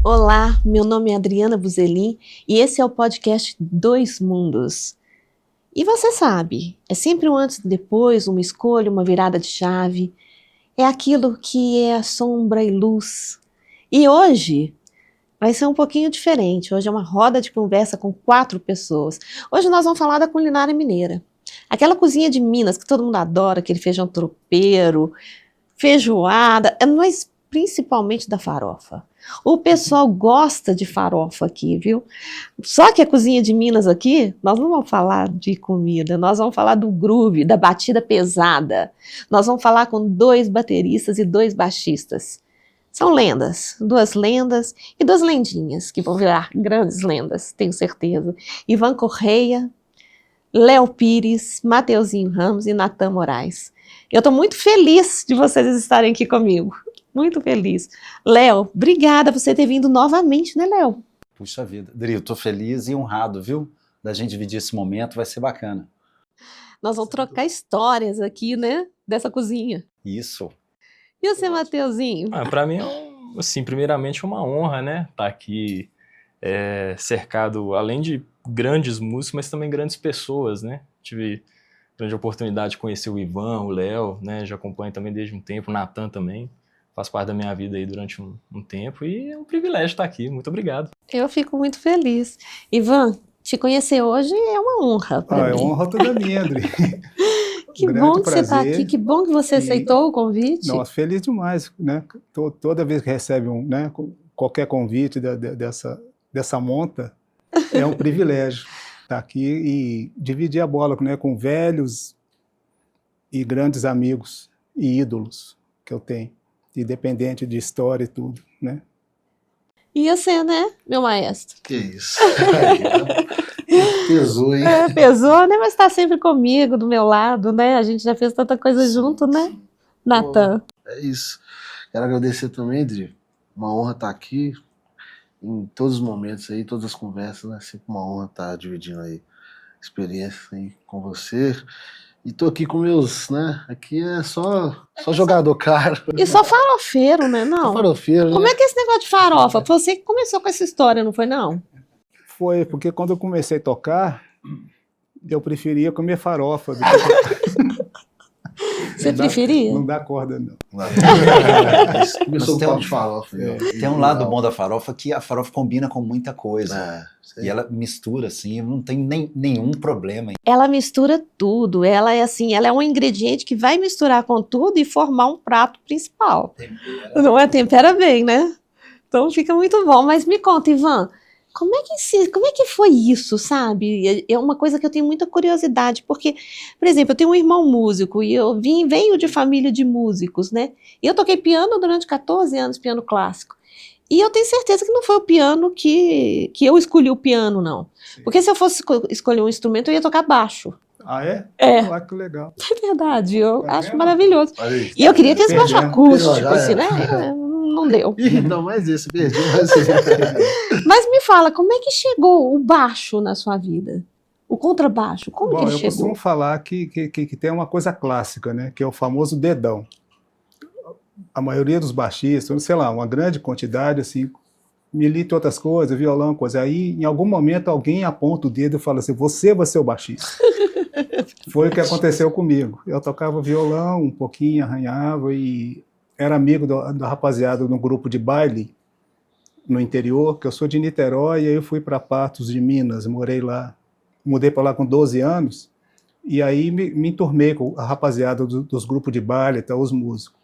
Olá, meu nome é Adriana Buzelin e esse é o podcast Dois Mundos. E você sabe, é sempre um antes e depois, uma escolha, uma virada de chave. É aquilo que é sombra e luz. E hoje vai ser um pouquinho diferente. Hoje é uma roda de conversa com 4 pessoas. Hoje nós vamos falar da culinária mineira. Aquela cozinha de Minas que todo mundo adora, aquele feijão tropeiro, feijoada, mas principalmente da farofa. O pessoal gosta de farofa aqui, viu? Só que a cozinha de Minas aqui, nós não vamos falar de comida, nós vamos falar do groove, da batida pesada. Nós vamos falar com 2 bateristas e 2 baixistas. São lendas, 2 lendas e 2 lendinhas, que vão virar grandes lendas, tenho certeza. Ivan Correia, Léo Pires, Mateuzinho Ramos e Natan Moraes. Eu estou muito feliz de vocês estarem aqui comigo. Muito feliz. Léo, obrigada por você ter vindo novamente, né, Léo? Puxa vida. Dri, eu tô feliz e honrado, viu? Da gente dividir esse momento, vai ser bacana. Nós vamos trocar histórias aqui, né, dessa cozinha. Isso. E você, Mateuzinho? Para mim, assim, primeiramente é uma honra, né? Estar aqui cercado, além de grandes músicos, mas também grandes pessoas, né? Tive grande oportunidade de conhecer o Ivan, o Léo, né? Já acompanho também desde um tempo, o Natan também. Faz parte da minha vida aí durante um tempo e é um privilégio estar aqui. Muito obrigado. Eu fico muito feliz. Ivan, te conhecer hoje é uma honra para mim. É honra toda minha, André. Que bom que você está aqui, que bom que você aceitou o convite. Nossa, feliz demais, né? Toda vez que recebe qualquer convite dessa monta, é um privilégio estar aqui e dividir a bola, né, com velhos e grandes amigos e ídolos que eu tenho. Independente de história e tudo, né? E você, né, meu maestro? Que isso. Pesou, hein? Pesou, né? Mas está sempre comigo, do meu lado, né? A gente já fez tanta coisa junto, né? Natan. É isso. Quero agradecer também, Dri. Uma honra estar aqui em todos os momentos aí, todas as conversas, né? Sempre uma honra estar dividindo aí experiências aí com você. E tô aqui com meus, né? Aqui é só jogador caro. E só farofeiro, né? Não. Só farofeiro, né? Como é que é esse negócio de farofa? Foi você que começou com essa história, não foi, não? Foi, porque quando eu comecei a tocar, eu preferia comer farofa. Do que... Você preferia? Não dá corda, não. Começou com de farofa. Tem um lado bom da farofa que a farofa combina com muita coisa. E ela mistura, assim, não tem nenhum problema. Ela mistura tudo. Ela é assim, ela é um ingrediente que vai misturar com tudo e formar um prato principal. Tempera. Não é? Tempera bem, né? Então fica muito bom. Mas me conta, Ivan, como é que foi isso, sabe? É uma coisa que eu tenho muita curiosidade, porque, por exemplo, eu tenho um irmão músico e eu venho de família de músicos, né? E eu toquei piano durante 14 anos, piano clássico. E eu tenho certeza que não foi o piano que eu escolhi o piano, não. Sim. Porque se eu fosse escolher um instrumento, eu ia tocar baixo. Ah, é? É. Ah, que legal. É verdade, eu acho maravilhoso. E eu queria ter esse baixo acústico, assim, né? Não deu. Não, mas isso, perdi. Mas me fala, como é que chegou o baixo na sua vida? O contrabaixo, como que ele chegou? Eu costumo falar que tem uma coisa clássica, né? Que é o famoso dedão. A maioria dos baixistas, sei lá, uma grande quantidade, assim, milita outras coisas, violão, coisa. Aí, em algum momento, alguém aponta o dedo e fala assim, você vai ser o baixista. Foi o que aconteceu comigo. Eu tocava violão um pouquinho, arranhava e era amigo da rapaziada no grupo de baile no interior, que eu sou de Niterói, e aí eu fui para Patos de Minas, morei lá, mudei para lá com 12 anos, e aí me enturmei com a rapaziada dos grupos de baile, tá, os músicos.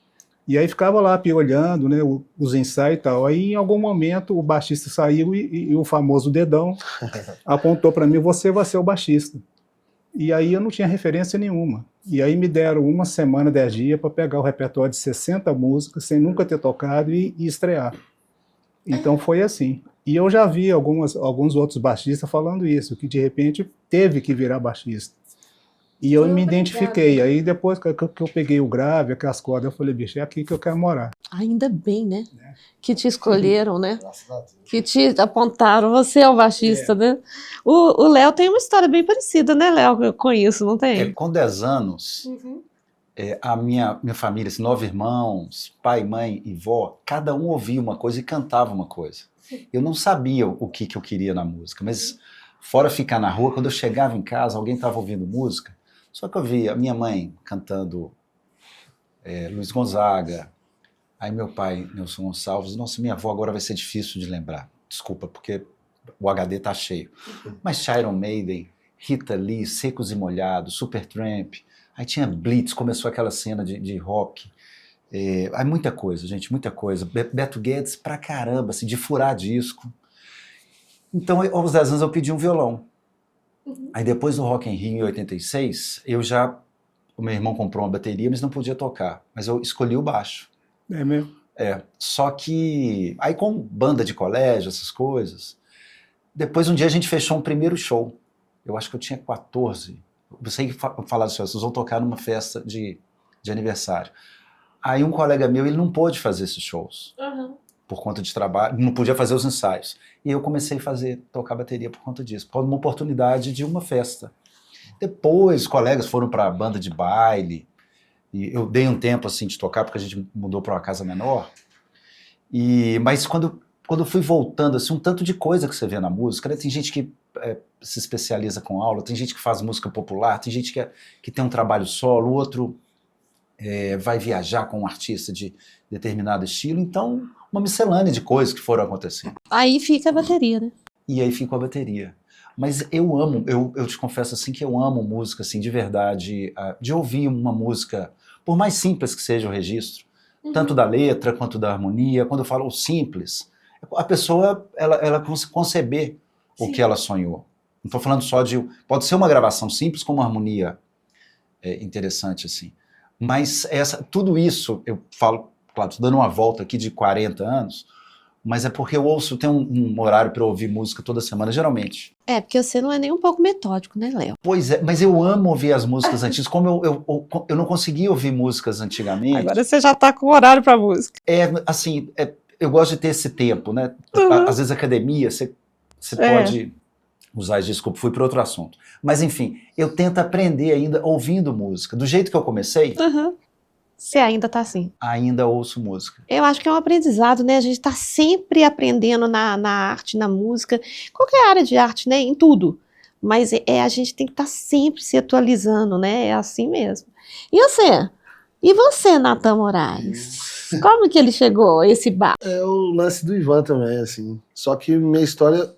E aí ficava lá olhando, né, os ensaios e tal. Aí em algum momento o baixista saiu e o famoso dedão apontou para mim, você vai ser o baixista. E aí eu não tinha referência nenhuma. E aí me deram 1 semana, 10 dias para pegar o repertório de 60 músicas, sem nunca ter tocado e estrear. Então foi assim. E eu já vi alguns outros baixistas falando isso, que de repente teve que virar baixista. E eu me identifiquei. Aí depois que eu peguei o grave, aquelas cordas, eu falei, bicho, é aqui que eu quero morar. Ainda bem, né? Que te escolheram, né? Que te apontaram, você é o baixista, né? O Léo tem uma história bem parecida, né, Léo, com isso, não tem? Com 10 anos, a minha família, assim, 9 irmãos, pai, mãe e vó, cada um ouvia uma coisa e cantava uma coisa. Eu não sabia o que eu queria na música, mas fora ficar na rua, quando eu chegava em casa, alguém estava ouvindo música, só que eu via a minha mãe cantando Luiz Gonzaga, aí meu pai, Nelson Gonçalves, nossa, minha avó agora vai ser difícil de lembrar, desculpa, porque o HD tá cheio, mas Iron Maiden, Rita Lee, Secos e Molhados, Supertramp, aí tinha Blitz, começou aquela cena de rock, aí muita coisa, gente, muita coisa, Beto Guedes pra caramba, assim, de furar disco. Então, aos 10 anos eu pedi um violão. Aí depois do Rock in Rio em 86, o meu irmão comprou uma bateria, mas não podia tocar, mas eu escolhi o baixo. É mesmo? Só que, aí com banda de colégio, essas coisas, depois um dia a gente fechou um primeiro show, eu acho que eu tinha 14, eu sei que falaram assim, vocês vão tocar numa festa de aniversário. Aí um colega meu, ele não pôde fazer esses shows, por conta de trabalho, não podia fazer os ensaios. E eu comecei a tocar bateria por conta disso, por causa de uma oportunidade de uma festa. Depois, os colegas foram para a banda de baile, e eu dei um tempo assim de tocar, porque a gente mudou para uma casa menor. Mas quando eu fui voltando, assim, um tanto de coisa que você vê na música, né? Tem gente que se especializa com aula, tem gente que faz música popular, tem gente que tem um trabalho solo, o outro vai viajar com um artista de determinado estilo, então uma miscelânea de coisas que foram acontecendo. Aí fica a bateria, né? E aí ficou a bateria. Mas eu amo, eu te confesso assim que eu amo música, assim, de verdade, de ouvir uma música, por mais simples que seja o registro, tanto da letra quanto da harmonia. Quando eu falo o simples, a pessoa, ela conceber o que ela sonhou. Não estou falando só pode ser uma gravação simples com uma harmonia interessante, assim. Mas tudo isso, eu falo, claro, estou dando uma volta aqui de 40 anos, mas é porque eu tenho um horário para ouvir música toda semana, geralmente. Porque você não é nem um pouco metódico, né, Léo? Pois é, mas eu amo ouvir as músicas antigas, como eu não conseguia ouvir músicas antigamente. Agora você já tá com horário pra música. Assim, eu gosto de ter esse tempo, né? Às vezes academia, você pode usar isso, desculpa, fui para outro assunto. Mas enfim, eu tento aprender ainda ouvindo música. Do jeito que eu comecei, Você ainda tá assim. ainda ouço música. Eu acho que é um aprendizado, né? A gente tá sempre aprendendo na arte, na música, qualquer área de arte, né? Em tudo. Mas a gente tem que estar sempre se atualizando, né? É assim mesmo. E você, Natan Moraes? Como que ele chegou, esse bar? É o lance do Ivan também, assim. Só que minha história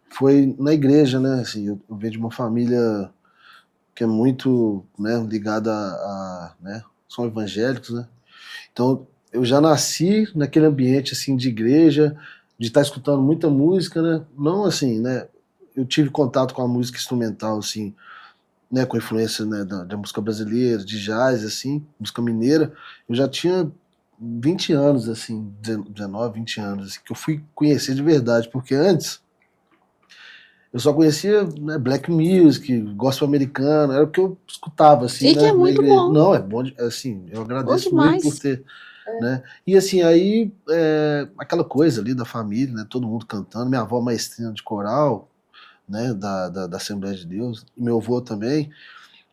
foi na igreja, né? Assim, eu venho de uma família que é muito, né, ligada né, são evangélicos, né? Então, eu já nasci naquele ambiente, assim, de igreja, de estar escutando muita música, né? Não assim, né? Eu tive contato com a música instrumental, assim, né, com influência, né, da música brasileira, de jazz, assim, música mineira. Eu já tinha 20 anos, assim, 19, 20 anos, assim, que eu fui conhecer de verdade, porque antes eu só conhecia, né, black music, gospel americano, era o que eu escutava, assim, E né, que é muito bom. Não, é bom, assim, eu agradeço Bom muito demais. por ter, né, e assim, aí, aquela coisa ali da família, né, todo mundo cantando, minha avó maestrina de coral, né, da Assembleia de Deus, e meu avô também,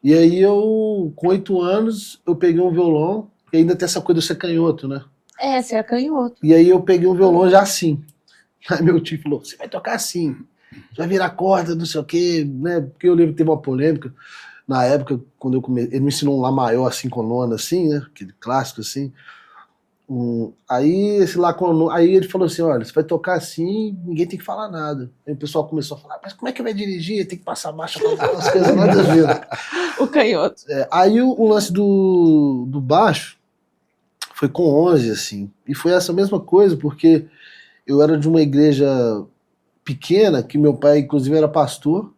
e aí com 8 anos, eu peguei um violão, e ainda tem essa coisa de ser canhoto, né, Você é canhoto. e aí eu peguei um violão já assim, aí meu tio falou, você vai tocar assim, vai virar corda, não sei o quê, né? Porque eu lembro que teve uma polêmica na época, quando eu comecei, ele me ensinou um Lá maior, assim, com nona, assim, né? Aquele clássico, assim. Aí esse Lá com nona, aí ele falou assim, olha, você vai tocar assim, ninguém tem que falar nada. Aí o pessoal começou a falar, mas como é que vai dirigir? Tem que passar marcha, as coisas nada a ver. O canhoto. Aí o lance do baixo foi com 11, assim, e foi essa mesma coisa, porque eu era de uma igreja pequena, que meu pai, inclusive, era pastor,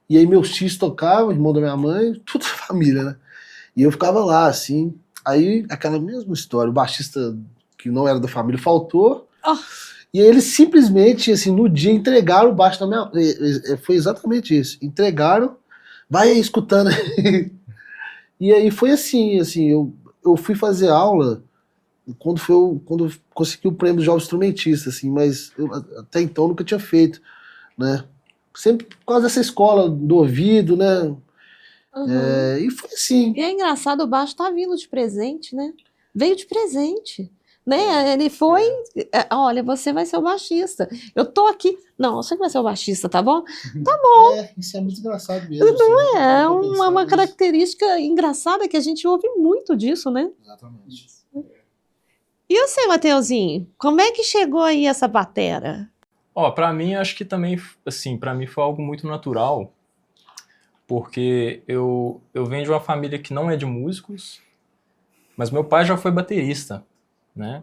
e aí meus tios tocavam, irmão da minha mãe, toda a família, né? E eu ficava lá, assim, aí aquela mesma história, o baixista que não era da família faltou, e aí eles simplesmente, assim, no dia entregaram o baixo da minha... Foi exatamente isso, entregaram, vai escutando. E aí foi assim, eu fui fazer aula quando eu consegui o prêmio de jovem instrumentista, assim, mas eu até então nunca tinha feito, né? Sempre por causa dessa escola do ouvido, né? E foi assim. E é engraçado, o baixo tá vindo de presente, né? Veio de presente. né? Ele foi, olha, você vai ser o baixista. Eu tô aqui. Não, você que vai ser o baixista, tá bom? Isso é muito engraçado mesmo. Não É uma característica engraçada que a gente ouve muito disso, né? Exatamente. E você, Mateuzinho, como é que chegou aí essa batera? Ó, pra mim, acho que também, assim, pra mim foi algo muito natural, porque eu venho de uma família que não é de músicos, mas meu pai já foi baterista, né?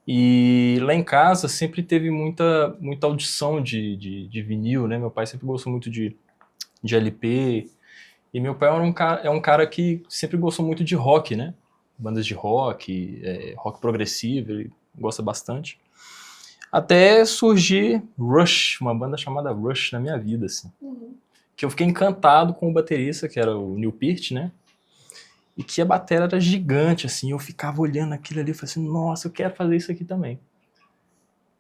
E lá em casa sempre teve muita audição de vinil, né? Meu pai sempre gostou muito de LP, e meu pai é um cara que sempre gostou muito de rock, né? Bandas de rock, rock progressivo, ele gosta bastante. Até surgir Rush, uma banda chamada Rush na minha vida, assim. Que eu fiquei encantado com o baterista, que era o Neil Peart, né? E que a bateria era gigante, assim. Eu ficava olhando aquilo ali e falei assim, nossa, eu quero fazer isso aqui também.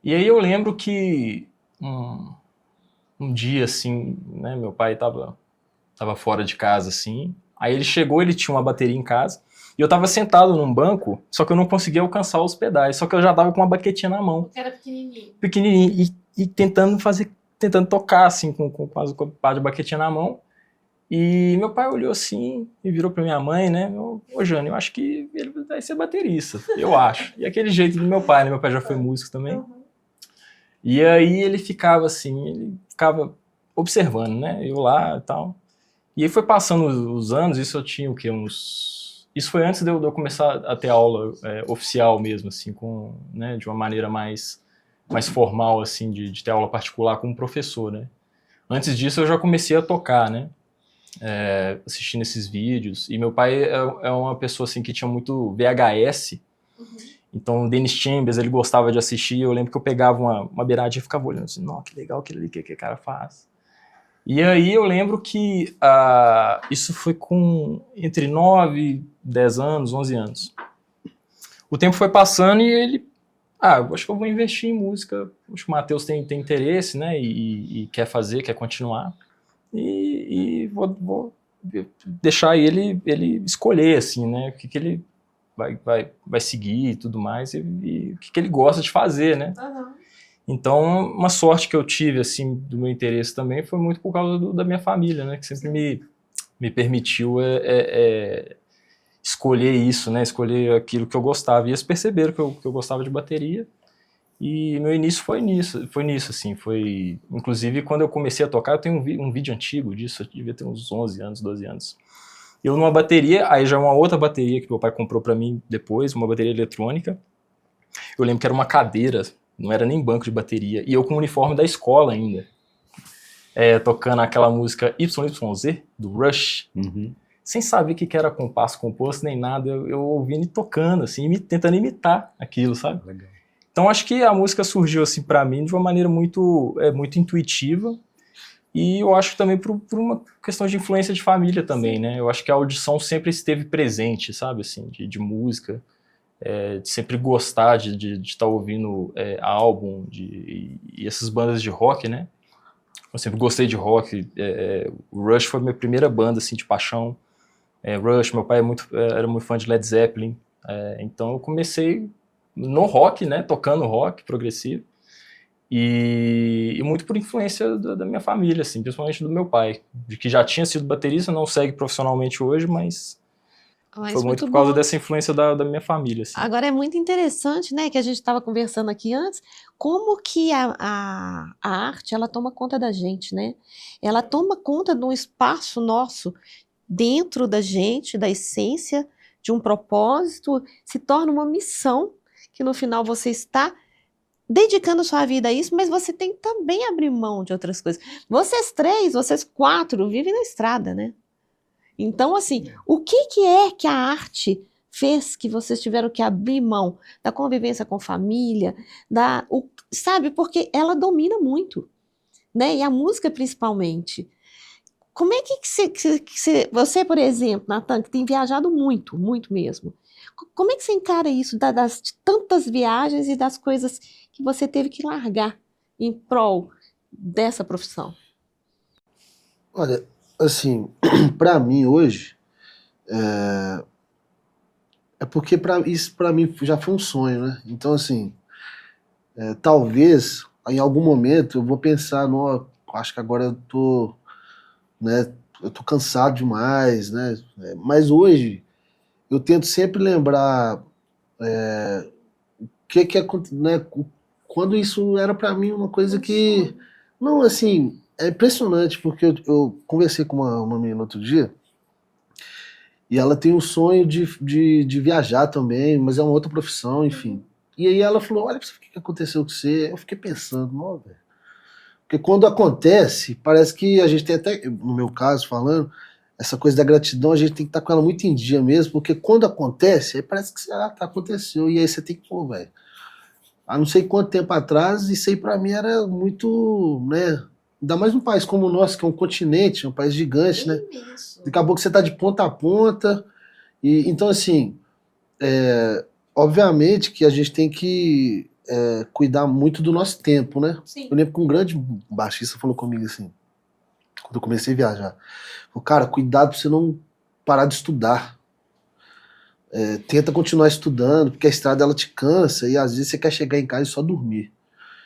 E aí eu lembro que um dia, assim, né? Meu pai tava fora de casa, assim. Aí ele chegou, ele tinha uma bateria em casa. E eu tava sentado num banco, só que eu não conseguia alcançar os pedais. Só que eu já tava com uma baquetinha na mão. Era pequenininho. Pequenininho. E tentando tocar, assim, com quase com o pá de baquetinha na mão. E meu pai olhou assim e virou pra minha mãe, né? Ô, Jânio, eu acho que ele vai ser baterista, eu acho. E aquele jeito do meu pai, né? Meu pai já foi músico também. E aí ele ficava observando, né? Eu lá e tal. E aí foi passando os anos, isso eu tinha o quê? Isso foi antes de eu começar a ter aula oficial mesmo, assim, né, de uma maneira mais formal, assim, de ter aula particular com um professor, né? Antes disso eu já comecei a tocar, né? Assistindo esses vídeos. E meu pai é uma pessoa, assim, que tinha muito VHS. Então o Dennis Chambers, ele gostava de assistir. Eu lembro que eu pegava uma beiradinha e ficava olhando assim, nossa, que legal aquilo ali que o cara faz. E aí eu lembro que isso foi com entre 9, 10 anos, 11 anos. O tempo foi passando e ele... eu acho que eu vou investir em música. Acho que o Matheus tem interesse, né? E quer fazer, quer continuar. E vou deixar ele escolher, assim, né? O que ele vai seguir e tudo mais. E o que ele gosta de fazer, né? Então, uma sorte que eu tive, assim, do meu interesse também foi muito por causa da minha família, né? Que sempre me permitiu escolher isso, né? Escolher aquilo que eu gostava. E eles perceberam que eu gostava de bateria. E meu início foi nisso, assim. Inclusive, quando eu comecei a tocar, eu tenho um vídeo antigo disso, eu devia ter uns 11 anos, 12 anos. Eu numa bateria, aí já uma outra bateria que meu pai comprou pra mim depois, uma bateria eletrônica. Eu lembro que era uma cadeira, não era nem banco de bateria, e eu com o uniforme da escola ainda, tocando aquela música YYZ, do Rush, sem saber o que era compasso composto nem nada, eu ouvindo e tocando, assim, tentando imitar aquilo, sabe? Legal. Então acho que a música surgiu, assim, pra mim de uma maneira muito intuitiva, e eu acho também por uma questão de influência de família também, né? Eu acho que a audição sempre esteve presente, sabe, assim, de música, de sempre gostar de estar ouvindo álbum e essas bandas de rock, né? Eu sempre gostei de rock. O Rush foi a minha primeira banda, assim, de paixão. Rush, meu pai era muito fã de Led Zeppelin. Então eu comecei no rock, né? Tocando rock progressivo. E muito por influência da minha família, assim, principalmente do meu pai, de que já tinha sido baterista, não segue profissionalmente hoje, mas foi muito por causa dessa influência da minha família. Assim. Agora é muito interessante, né, que a gente estava conversando aqui antes, como que a arte, ela toma conta da gente, né? Ela toma conta de um espaço nosso dentro da gente, da essência, de um propósito, se torna uma missão, que no final você está dedicando sua vida a isso, mas você tem que também abrir mão de outras coisas. Vocês 4 vivem na estrada, né? Então, assim, o que é que a arte fez que vocês tiveram que abrir mão da convivência com família, sabe? Porque ela domina muito, né? E a música principalmente. Como é que você, por exemplo, Natan, que tem viajado muito, muito mesmo, como é que você encara isso das tantas viagens e das coisas que você teve que largar em prol dessa profissão? Olha, assim, para mim hoje é É porque isso para mim já foi um sonho, né? Então, assim, talvez em algum momento eu vou pensar, no, acho que agora eu tô, né? Eu tô cansado demais, né? Mas hoje eu tento sempre lembrar que né? Quando isso era para mim uma coisa que, não, assim, é impressionante porque eu conversei com uma menina outro dia. E ela tem um sonho de viajar também, mas é uma outra profissão, enfim. E aí ela falou, olha pra você ver o que aconteceu com você. Eu fiquei pensando, não, velho. Porque quando acontece, parece que a gente tem até, no meu caso falando, essa coisa da gratidão, a gente tem que estar com ela muito em dia mesmo, porque quando acontece, aí parece que aconteceu. E aí você tem que, pô, velho, há não sei quanto tempo atrás, isso aí pra mim era muito, né? Ainda mais um país como o nosso, que é um continente, um país gigante, né? Daqui a pouco você tá de ponta a ponta. E, então, assim, obviamente que a gente tem que cuidar muito do nosso tempo, né? Sim. Eu lembro que um grande baixista falou comigo assim, quando eu comecei a viajar. Falou, cara, cuidado pra você não parar de estudar. Tenta continuar estudando, porque a estrada ela te cansa e às vezes você quer chegar em casa e só dormir.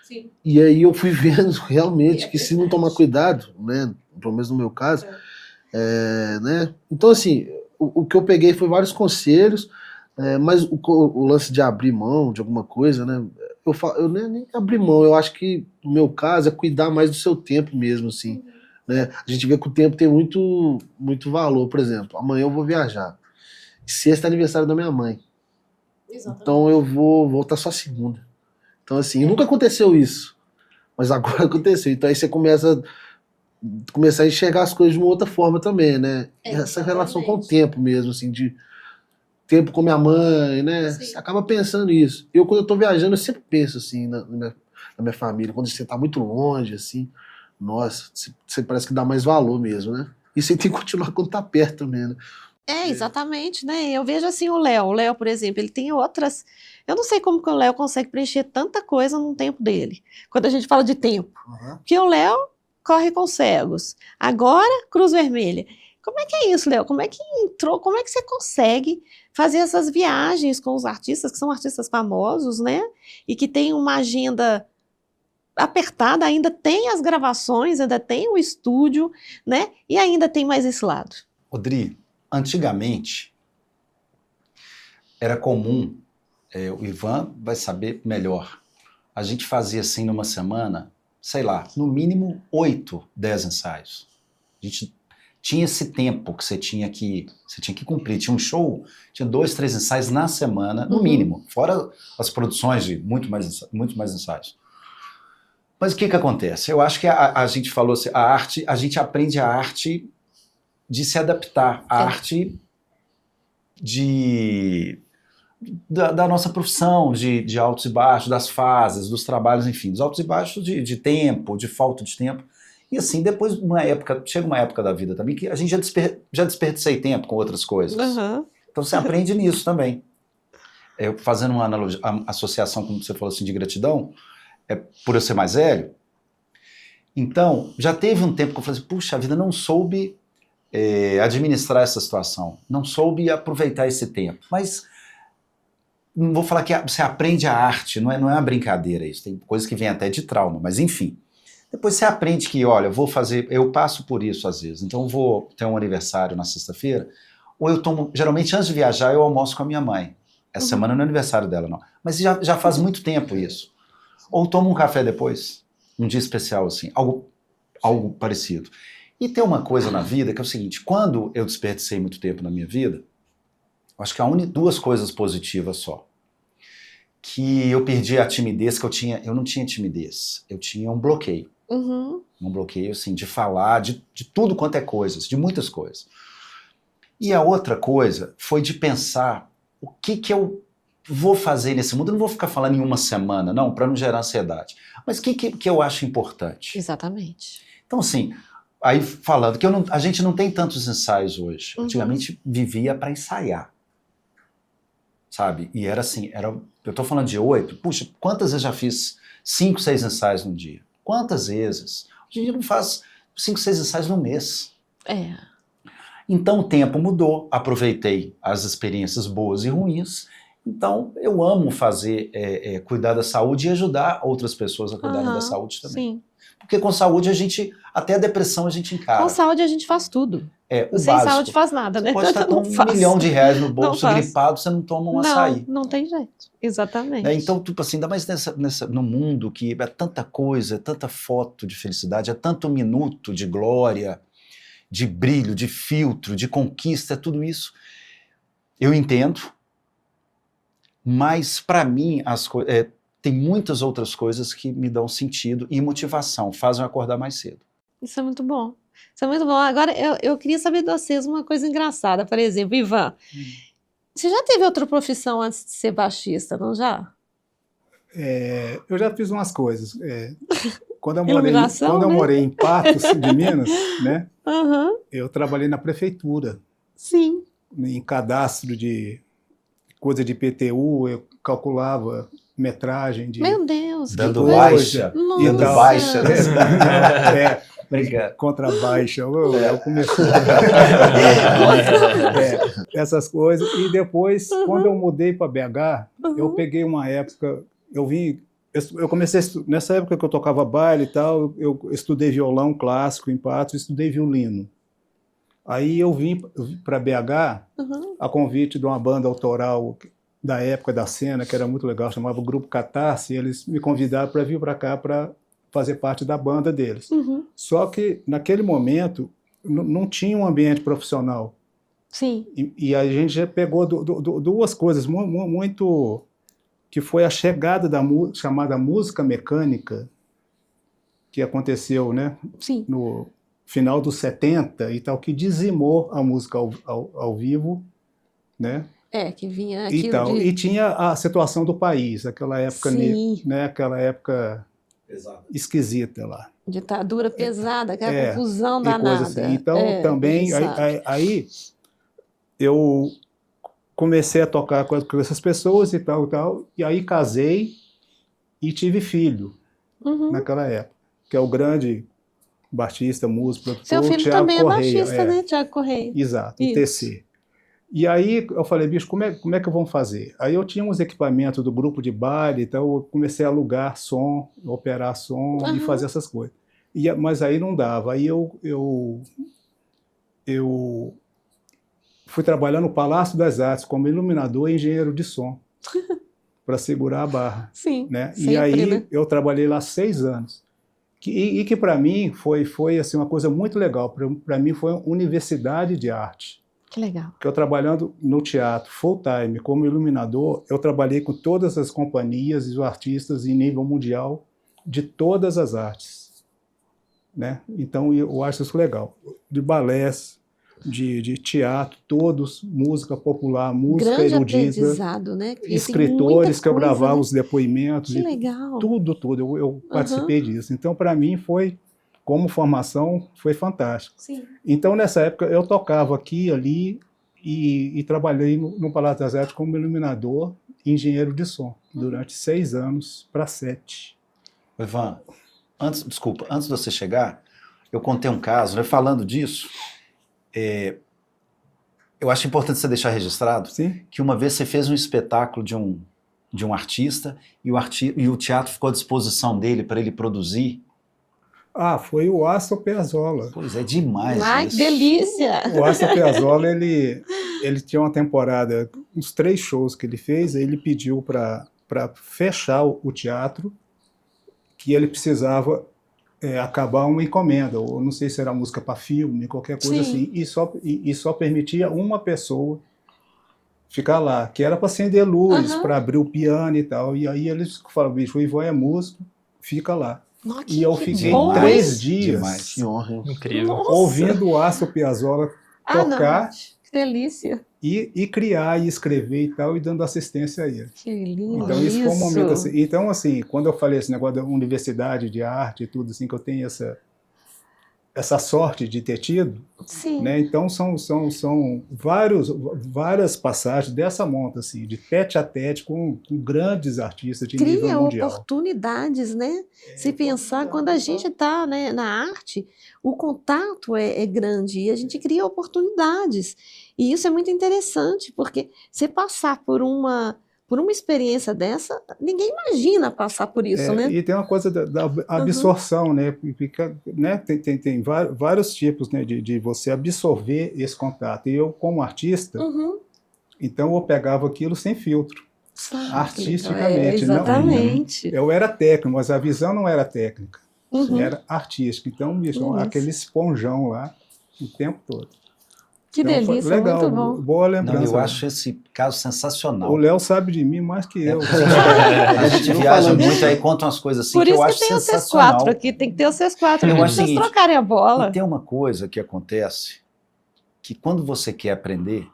Sim. E aí eu fui vendo realmente que se não tomar cuidado, né, pelo menos no meu caso, né, então assim, o que eu peguei foi vários conselhos, mas o lance de abrir mão de alguma coisa, né, eu nem abri mão, eu acho que no meu caso é cuidar mais do seu tempo mesmo, assim, né, a gente vê que o tempo tem muito, muito valor, por exemplo, amanhã eu vou viajar, sexta é aniversário da minha mãe, Exatamente. então eu vou voltar só segunda. Então, assim, nunca aconteceu isso. Mas agora aconteceu. Então aí você começa a enxergar as coisas de uma outra forma também, né? E essa relação com o tempo mesmo, assim, de tempo com minha mãe, né? Sim. Você acaba pensando nisso. Eu, quando eu tô viajando, eu sempre penso, assim, na minha família. Quando você tá muito longe, assim, nossa, você parece que dá mais valor mesmo, né? E você tem que continuar quando tá perto também, né? Exatamente, né? Eu vejo assim o Léo. O Léo, por exemplo, ele tem outras. Eu não sei como que o Léo consegue preencher tanta coisa no tempo dele. Quando a gente fala de tempo. Porque o Léo corre com cegos. Agora, Cruz Vermelha. Como é que é isso, Léo? Como é que entrou? Como é que você consegue fazer essas viagens com os artistas, que são artistas famosos, né? E que tem uma agenda apertada, ainda tem as gravações, ainda tem o estúdio, né? E ainda tem mais esse lado. Rodri, antigamente era comum, o Ivan vai saber melhor, a gente fazia assim numa semana, sei lá, no mínimo 8, 10 ensaios. A gente tinha esse tempo que você tinha que cumprir. Tinha um show, tinha 2, 3 ensaios na semana, no mínimo, fora as produções de muito mais ensaios. Mas o que acontece? Eu acho que a gente falou assim, a gente aprende a arte de se adaptar, a arte da nossa profissão, de altos e baixos, das fases, dos trabalhos, enfim, dos altos e baixos de tempo, de falta de tempo. E assim, depois, chega uma época da vida também que a gente já desperdicei tempo com outras coisas. Então você aprende nisso também. Eu fazendo uma analogia, associação, como você falou assim, de gratidão, por eu ser mais velho. Então, já teve um tempo que eu falei assim, puxa, a vida não soube administrar essa situação, não soube aproveitar esse tempo. Mas não vou falar que você aprende a arte, não é uma brincadeira isso, tem coisas que vêm até de trauma, mas enfim. Depois você aprende que, olha, eu passo por isso às vezes, então eu vou ter um aniversário na sexta-feira, ou eu tomo, geralmente antes de viajar eu almoço com a minha mãe. Essa semana não é aniversário dela, não. Mas já faz muito tempo isso. Ou tomo um café depois, um dia especial assim, algo parecido. E tem uma coisa na vida que é o seguinte, quando eu desperdicei muito tempo na minha vida, acho que há duas coisas positivas só. Que eu perdi a timidez que eu não tinha timidez, eu tinha um bloqueio. Um bloqueio, assim, de falar de tudo quanto é coisas, de muitas coisas. E a outra coisa foi de pensar o que eu vou fazer nesse mundo. Eu não vou ficar falando em uma semana, não, para não gerar ansiedade. Mas o que eu acho importante? Exatamente. Então, assim, aí falando que a gente não tem tantos ensaios hoje. Antigamente vivia para ensaiar. Sabe? E era assim, eu tô falando de 8, puxa, quantas vezes já fiz 5, 6 ensaios num dia? Quantas vezes? Hoje em dia não faz 5, 6 ensaios no mês. Então o tempo mudou, aproveitei as experiências boas e ruins. Então eu amo fazer, cuidar da saúde e ajudar outras pessoas a cuidarem da saúde também. Sim. Porque com saúde até a depressão a gente encara. Com saúde a gente faz tudo. O Sem básico. saúde faz nada, né? Você pode estar com Não R$1 milhão no bolso, Não faço. gripado, você não toma um açaí. Não tem jeito. Exatamente. Então, tipo assim, ainda mais no mundo que é tanta coisa, é tanta foto de felicidade, é tanto minuto de glória, de brilho, de filtro, de conquista, tudo isso. Eu entendo, mas para mim tem muitas outras coisas que me dão sentido e motivação, fazem eu acordar mais cedo. Isso é muito bom. Isso é muito bom. Agora, eu queria saber de vocês uma coisa engraçada. Por exemplo, Ivan, você já teve outra profissão antes de ser baixista, não já? Eu já fiz umas coisas. Quando eu Iluminação, né? morei em Patos, de Minas, né, Aham, eu trabalhei na prefeitura, sim. em cadastro de coisa de IPTU, eu calculava metragem de... Meu Deus, que Dando coisa. baixa, Nossa. dando baixa. Contra baixa, eu comecei essas coisas. E depois, quando eu mudei para BH, eu peguei uma época, eu comecei, nessa época que eu tocava baile e tal, eu estudei violão clássico em Patos, estudei violino. Aí eu vim para BH a convite de uma banda autoral da época da cena, que era muito legal, chamava o Grupo Catarse, e eles me convidaram para vir para cá para fazer parte da banda deles. Só que, naquele momento, não tinha um ambiente profissional. Sim. E a gente já pegou duas coisas muito... que foi a chegada da chamada música mecânica, que aconteceu, né, Sim. no final dos 70 e tal, que dizimou a música ao vivo, né? Que vinha E aquilo tal. de... E tinha a situação do país, aquela época, Sim. né, aquela época esquisita lá. Ditadura pesada, aquela confusão E danada. coisa assim. Então, a também, gente sabe. aí eu comecei a tocar com essas pessoas e tal, e aí casei e tive filho naquela época, que é o grande baixista, músico, produtor, Seu filho Thiago também Correia, é baixista, né? Thiago Correia. Exato, Isso. o TC. E aí eu falei, bicho, como é que vamos fazer? Aí eu tinha uns equipamentos do grupo de baile, então eu comecei a alugar som, operar som e fazer essas coisas. Mas aí não dava. Aí eu fui trabalhar no Palácio das Artes como iluminador e engenheiro de som para segurar a barra. Sim, né? sempre, E aí né? eu trabalhei lá 6 anos. E que para mim foi assim, uma coisa muito legal. Para mim foi uma universidade de arte. Que legal. Porque eu trabalhando no teatro full time como iluminador, eu trabalhei com todas as companhias e os artistas em nível mundial de todas as artes, né? Então eu acho isso legal. De balés, de teatro, todos, música popular, música Grande erudita, aprendizado, né? Porque tem escritores muita que eu coisa, gravava né? os depoimentos, Que legal. tudo. Eu participei disso. Então, para mim, como formação, foi fantástico. Sim. Então, nessa época, eu tocava aqui e ali e trabalhei no Palácio das Artes como iluminador e engenheiro de som durante 6 anos para 7. Ivan, antes de você chegar, eu contei um caso, né, falando disso, eu acho importante você deixar registrado Sim? que uma vez você fez um espetáculo de um artista e o teatro ficou à disposição dele para ele produzir. Foi o Astor Piazzolla. Pois é, demais Ai, isso. que delícia! O Astor Piazzolla, ele tinha uma temporada, uns 3 shows que ele fez, aí ele pediu para fechar o teatro, que ele precisava acabar uma encomenda, ou não sei se era música para filme, qualquer coisa Sim. assim, e só permitia uma pessoa ficar lá, que era para acender luz, para abrir o piano e tal. E aí eles falaram, bicho, o Ivan é músico, fica lá. Nossa, E eu que fiquei bom, 3 hein? dias Demais. Que honra, hein? Incrível. Nossa. ouvindo o Astor Piazzolla tocar não, que delícia. e criar e escrever e tal, e dando assistência a ele. Que lindo Então isso foi um momento assim. Então, assim, quando eu falei esse negócio da universidade de arte e tudo, assim, que eu tenho essa essa sorte de ter tido, Sim. né? Então são várias passagens dessa monta, assim, de tete a tete com grandes artistas de nível Cria mundial. oportunidades, né? Se pensar, quando a gente está, né, na arte, o contato é grande e a gente cria oportunidades. E isso é muito interessante, porque você passar por uma experiência dessa, ninguém imagina passar por isso, né? E tem uma coisa da absorção, né? Fica, né? Tem vários tipos, né, de você absorver esse contato. E eu, como artista, então eu pegava aquilo sem filtro, artisticamente. Exatamente. Eu era técnico, mas a visão não era técnica, era artística. Então, bicho, Isso. aquele esponjão lá o tempo todo. Que Então, delícia, legal, muito bom. boa Não, lembrança. eu acho esse caso sensacional. O Léo sabe de mim mais que eu. A gente viaja muito aí, conta umas coisas assim Por que isso eu que acho tem vocês sensacional. quatro aqui, tem que ter vocês quatro Eu aqui acho pra o vocês seguinte, trocarem a bola. E tem uma coisa que acontece, que quando você quer aprender,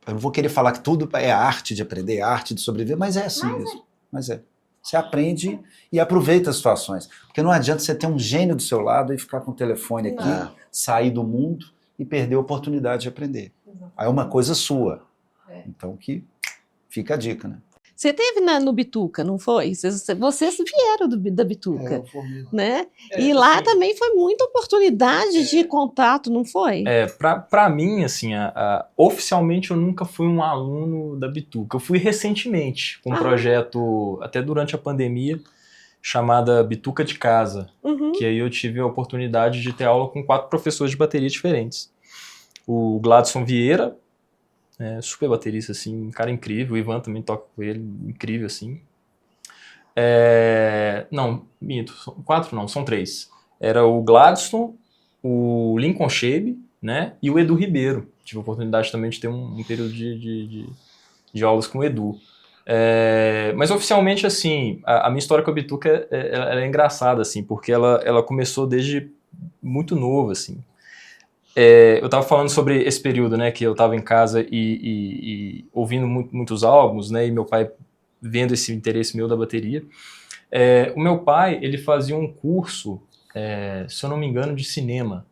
eu não vou querer falar que tudo é arte de aprender, arte de sobreviver, mas é assim mesmo. Mas é. Você aprende e aproveita as situações. Porque não adianta você ter um gênio do seu lado e ficar com o telefone aqui, sair do mundo e perder a oportunidade de aprender. Aí é uma coisa sua. Então que fica a dica, né? Você teve no Bituca, não foi? Vocês vieram da Bituca, né? E lá também foi muita oportunidade de contato, não foi? Pra mim, assim, oficialmente eu nunca fui um aluno da Bituca. Eu fui recentemente com um projeto, até durante a pandemia, chamada Bituca de Casa, que aí eu tive a oportunidade de ter aula com 4 professores de bateria diferentes. O Gladson Vieira, super baterista, assim, um cara incrível. O Ivan também toca com ele, incrível, assim. Não, minto, 4 não, são 3. Era o Gladson, o Lincoln Shebe, né, e o Edu Ribeiro. Tive a oportunidade também de ter um período de aulas com o Edu. Mas oficialmente, assim, a minha história com a Bituca ela é engraçada, assim, porque ela começou desde muito novo, assim. Eu estava falando sobre esse período, né, que eu estava em casa e ouvindo muitos álbuns, né, e meu pai vendo esse interesse meu da bateria. O meu pai, ele fazia um curso, se eu não me engano, de cinema,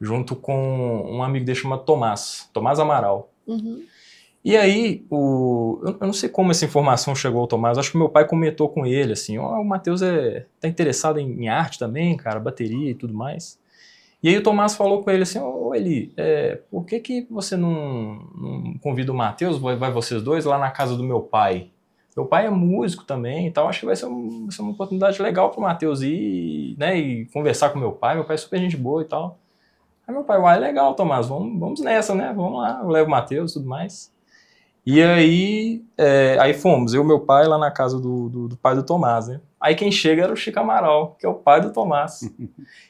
junto com um amigo dele chamado Tomás Amaral. E aí, eu não sei como essa informação chegou ao Tomás, acho que meu pai comentou com ele, assim, o Matheus tá interessado em arte também, cara, bateria e tudo mais. E aí o Tomás falou com ele assim, ô Eli, por que você não convida o Matheus, vai vocês dois lá na casa do meu pai? Meu pai é músico também e tal, acho que vai ser uma oportunidade legal pro Matheus ir, né, e conversar com meu pai é super gente boa e tal. Aí meu pai, uai, legal, Tomás, vamos nessa, né, vamos lá, eu levo o Matheus e tudo mais. E aí, aí fomos, eu e meu pai lá na casa do pai do Tomás, né. Aí quem chega era o Chico Amaral, que é o pai do Tomás.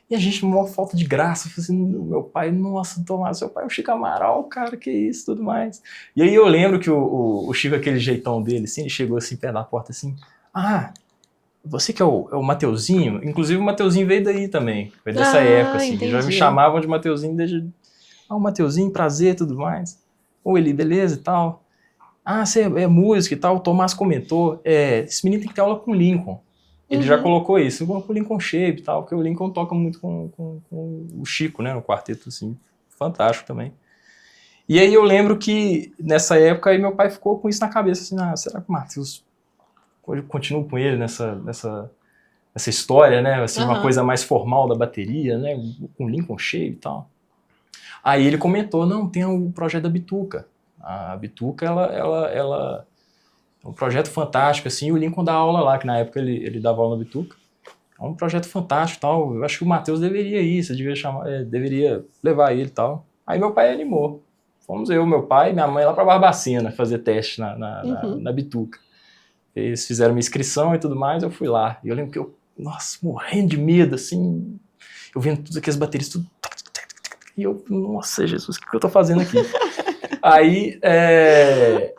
E a gente, uma falta de graça, assim, meu pai, nossa, Tomás, seu pai é o Chico Amaral, cara, que isso, tudo mais. E aí eu lembro que o Chico, aquele jeitão dele, assim, ele chegou assim, perto da porta, assim, você que é o Mateuzinho? Inclusive o Mateuzinho veio daí também, foi dessa época, assim, que já me chamavam de Mateuzinho desde... o Mateuzinho, prazer, tudo mais. Eli, beleza e tal. Você é músico e tal, o Tomás comentou, esse menino tem que ter aula com o Lincoln. Ele já colocou isso, com o Lincoln Shebe e tal, porque o Lincoln toca muito com o Chico, né, no quarteto, assim, fantástico também. E aí eu lembro que, nessa época, aí meu pai ficou com isso na cabeça, assim, será que o Matheus continua com ele nessa história, né, assim, uma coisa mais formal da bateria, né, com o Lincoln Shebe e tal. Aí ele comentou, não, tem o projeto da Bituca. A Bituca, ela é um projeto fantástico, assim, o Lincoln dá aula lá, que na época ele dava aula na Bituca. É um projeto fantástico e tal, eu acho que o Matheus deveria ir, você deveria levar ele e tal. Aí meu pai animou. Fomos eu, meu pai e minha mãe lá pra Barbacena fazer teste na Bituca. Eles fizeram minha inscrição e tudo mais, eu fui lá. E eu lembro que eu, nossa, morrendo de medo, assim, eu vendo todos aqueles bateristas, tudo... E eu, nossa, Jesus, o que eu tô fazendo aqui? Aí,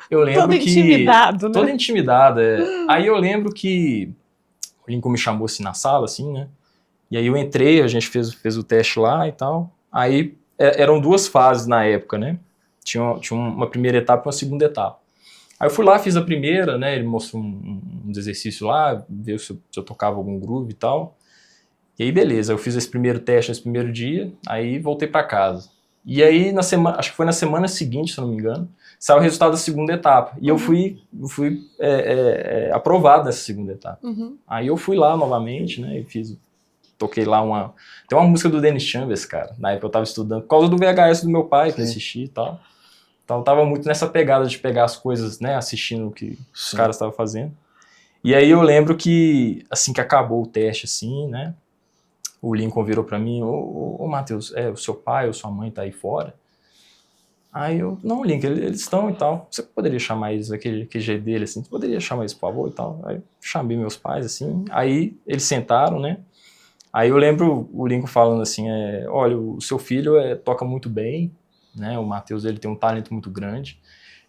eu lembro todo intimidado, né? Todo intimidado, Aí eu lembro que o Lincoln me chamou assim na sala, assim, né? E aí eu entrei, a gente fez o teste lá e tal. Aí eram 2 fases na época, né? Tinha uma primeira etapa e uma segunda etapa. Aí eu fui lá, fiz a primeira, né? Ele mostrou uns exercícios lá, viu se eu tocava algum groove e tal. E aí, beleza, eu fiz esse primeiro teste nesse primeiro dia, aí voltei para casa. E aí, acho que foi na semana seguinte, se eu não me engano, saiu o resultado da segunda etapa. E eu fui aprovado nessa segunda etapa. Aí eu fui lá novamente, né, e toquei lá tem uma música do Dennis Chambers, cara, na época eu tava estudando, por causa do VHS do meu pai, que eu assisti e tal. Então eu tava muito nessa pegada de pegar as coisas, né, assistindo o que os caras estavam fazendo. E aí eu lembro que, assim que acabou o teste, assim, né, o Lincoln virou pra mim, ô Matheus, o seu pai ou sua mãe tá aí fora? Aí eu, não, Lincoln, eles estão e tal, você poderia chamar eles daquele jeito dele, assim, você poderia chamar eles, por favor, e tal. Aí eu chamei meus pais, assim, aí eles sentaram, né, aí eu lembro o Lincoln falando assim, olha, o seu filho toca muito bem, né, o Matheus, ele tem um talento muito grande,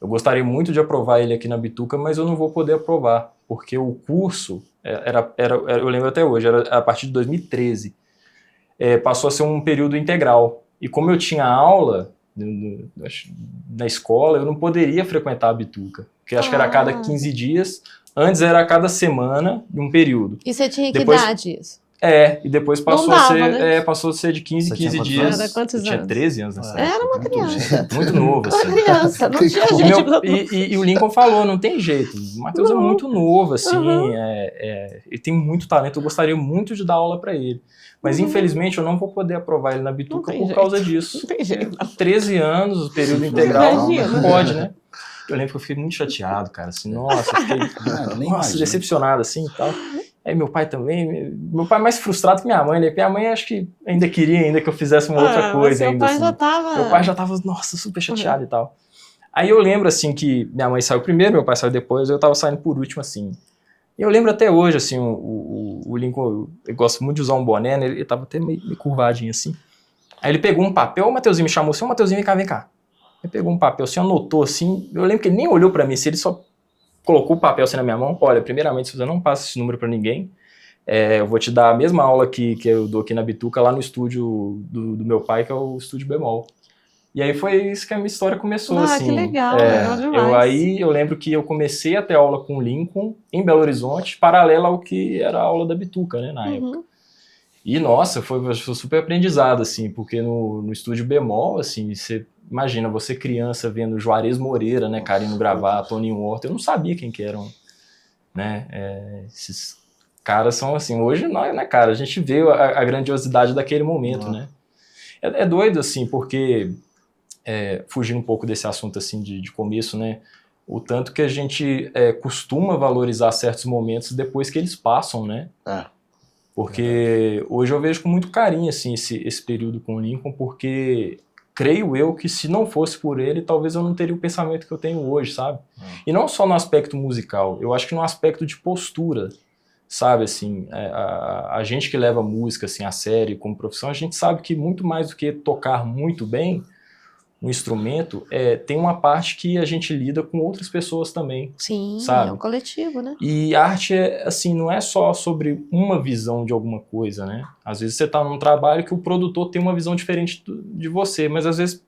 eu gostaria muito de aprovar ele aqui na Bituca, mas eu não vou poder aprovar, porque o curso, eu lembro até hoje, era a partir de 2013, passou a ser um período integral. E como eu tinha aula na escola, eu não poderia frequentar a Bituca, porque acho que era a cada 15 dias, antes era a cada semana, de um período. E você tinha que Depois, idade isso? E depois passou a ser de 15 em 15 dias. Era quantos eu tinha anos? 13 anos nessa época. Era uma criança. Muito novo, assim. Uma criança, não tinha gente. E o Lincoln falou, não tem jeito, o Matheus é muito novo, assim, ele tem muito talento, eu gostaria muito de dar aula para ele. Mas infelizmente eu não vou poder aprovar ele na Bituca por causa disso. Não tem jeito. 13 anos, o período integral, não pode, né? Eu lembro que eu fiquei muito chateado, cara, assim, nossa, eu fiquei decepcionado, assim, e tal. Aí meu pai também, meu pai mais frustrado que minha mãe, né? Porque minha mãe acho que ainda queria que eu fizesse uma outra coisa ainda. Meu pai já tava, nossa, super chateado e tal. Aí eu lembro, assim, que minha mãe saiu primeiro, meu pai saiu depois, eu tava saindo por último, assim. E eu lembro até hoje, assim, o Lincoln, eu gosto muito de usar um boné, né? Ele tava até meio curvadinho, assim. Aí ele pegou um papel, o Mateuzinho me chamou assim, Mateuzinho, vem cá. Ele pegou um papel, assim, anotou, assim, eu lembro que ele nem olhou pra mim, assim, ele só colocou o papel assim na minha mão, olha, primeiramente, se você não passa esse número pra ninguém, eu vou te dar a mesma aula que eu dou aqui na Bituca, lá no estúdio do meu pai, que é o estúdio bemol. E aí foi isso que a minha história começou, assim. Que legal, legal demais. Aí eu lembro que eu comecei a ter aula com o Lincoln em Belo Horizonte, paralela ao que era a aula da Bituca, né, na época. E, nossa, foi super aprendizado, assim, porque no estúdio bemol, assim, você imagina, você criança vendo Juarez Moreira, né, Carino Gravata, Toninho Horta, eu não sabia quem que eram, né, esses caras são assim, hoje não, né, cara, a gente vê a grandiosidade daquele momento, né. É doido, assim, porque, fugindo um pouco desse assunto, assim, de começo, né, o tanto que a gente costuma valorizar certos momentos depois que eles passam, né. Porque hoje eu vejo com muito carinho, assim, esse período com o Lincoln, porque creio eu que se não fosse por ele, talvez eu não teria o pensamento que eu tenho hoje, sabe? E não só no aspecto musical, eu acho que no aspecto de postura, sabe? Assim, a gente que leva música assim, a sério, como profissão, a gente sabe que muito mais do que tocar muito bem um instrumento, tem uma parte que a gente lida com outras pessoas também. Sim, sabe? é um coletivo, né? E arte, assim, não é só sobre uma visão de alguma coisa, né? Às vezes você tá num trabalho que o produtor tem uma visão diferente de você, mas às vezes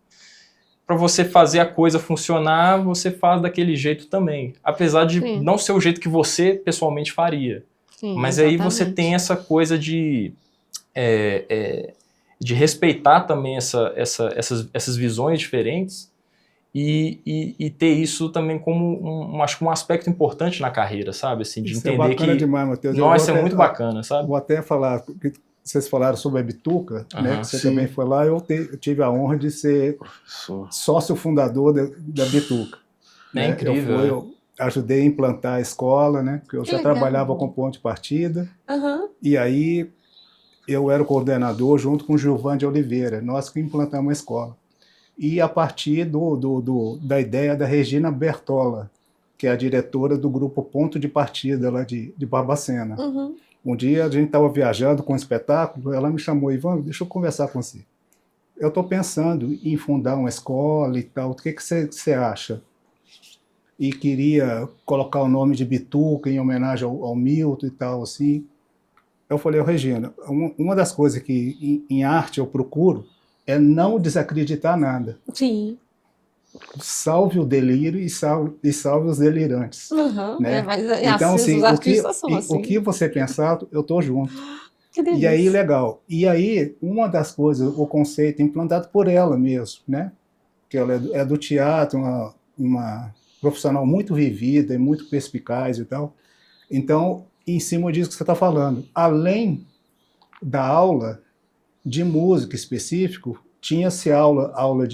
para você fazer a coisa funcionar, você faz daquele jeito também. Apesar de não ser o jeito que você pessoalmente faria. Sim, mas exatamente. aí você tem essa coisa de respeitar também essas visões diferentes e ter isso também como acho que um aspecto importante na carreira, sabe? Assim, de isso entender é bacana que demais, Matheus. Nossa, é muito bacana, sabe? Vou até falar, porque vocês falaram sobre a Bituca, né? Que você também foi lá, eu tive a honra de ser sócio fundador da Bituca. É incrível. Eu ajudei a implantar a escola, né? Porque eu já trabalhava com ponto de partida. E aí eu era o coordenador junto com o Gilvan de Oliveira, nós que implantamos a escola. E a partir da ideia da Regina Bertola, que é a diretora do grupo Ponto de Partida lá de Barbacena. Um dia a gente estava viajando com um espetáculo, ela me chamou, Ivan, deixa eu conversar com você. Eu estou pensando em fundar uma escola e tal, o que você acha? E queria colocar o nome de Bituca em homenagem ao Milton e tal, assim. Eu falei, Regina, uma das coisas que em arte eu procuro é não desacreditar nada. Sim. Salve o delírio e salve os delirantes. Né? Mas então, assim, os artistas são assim. o que você pensar, eu estou junto. Que delícia. E aí, legal. E aí, uma das coisas, o conceito implantado por ela mesmo, né? Que ela é do teatro, uma profissional muito vivida e muito perspicaz e tal. Então, em cima disso que você está falando, além da aula de música específico, tinha-se aula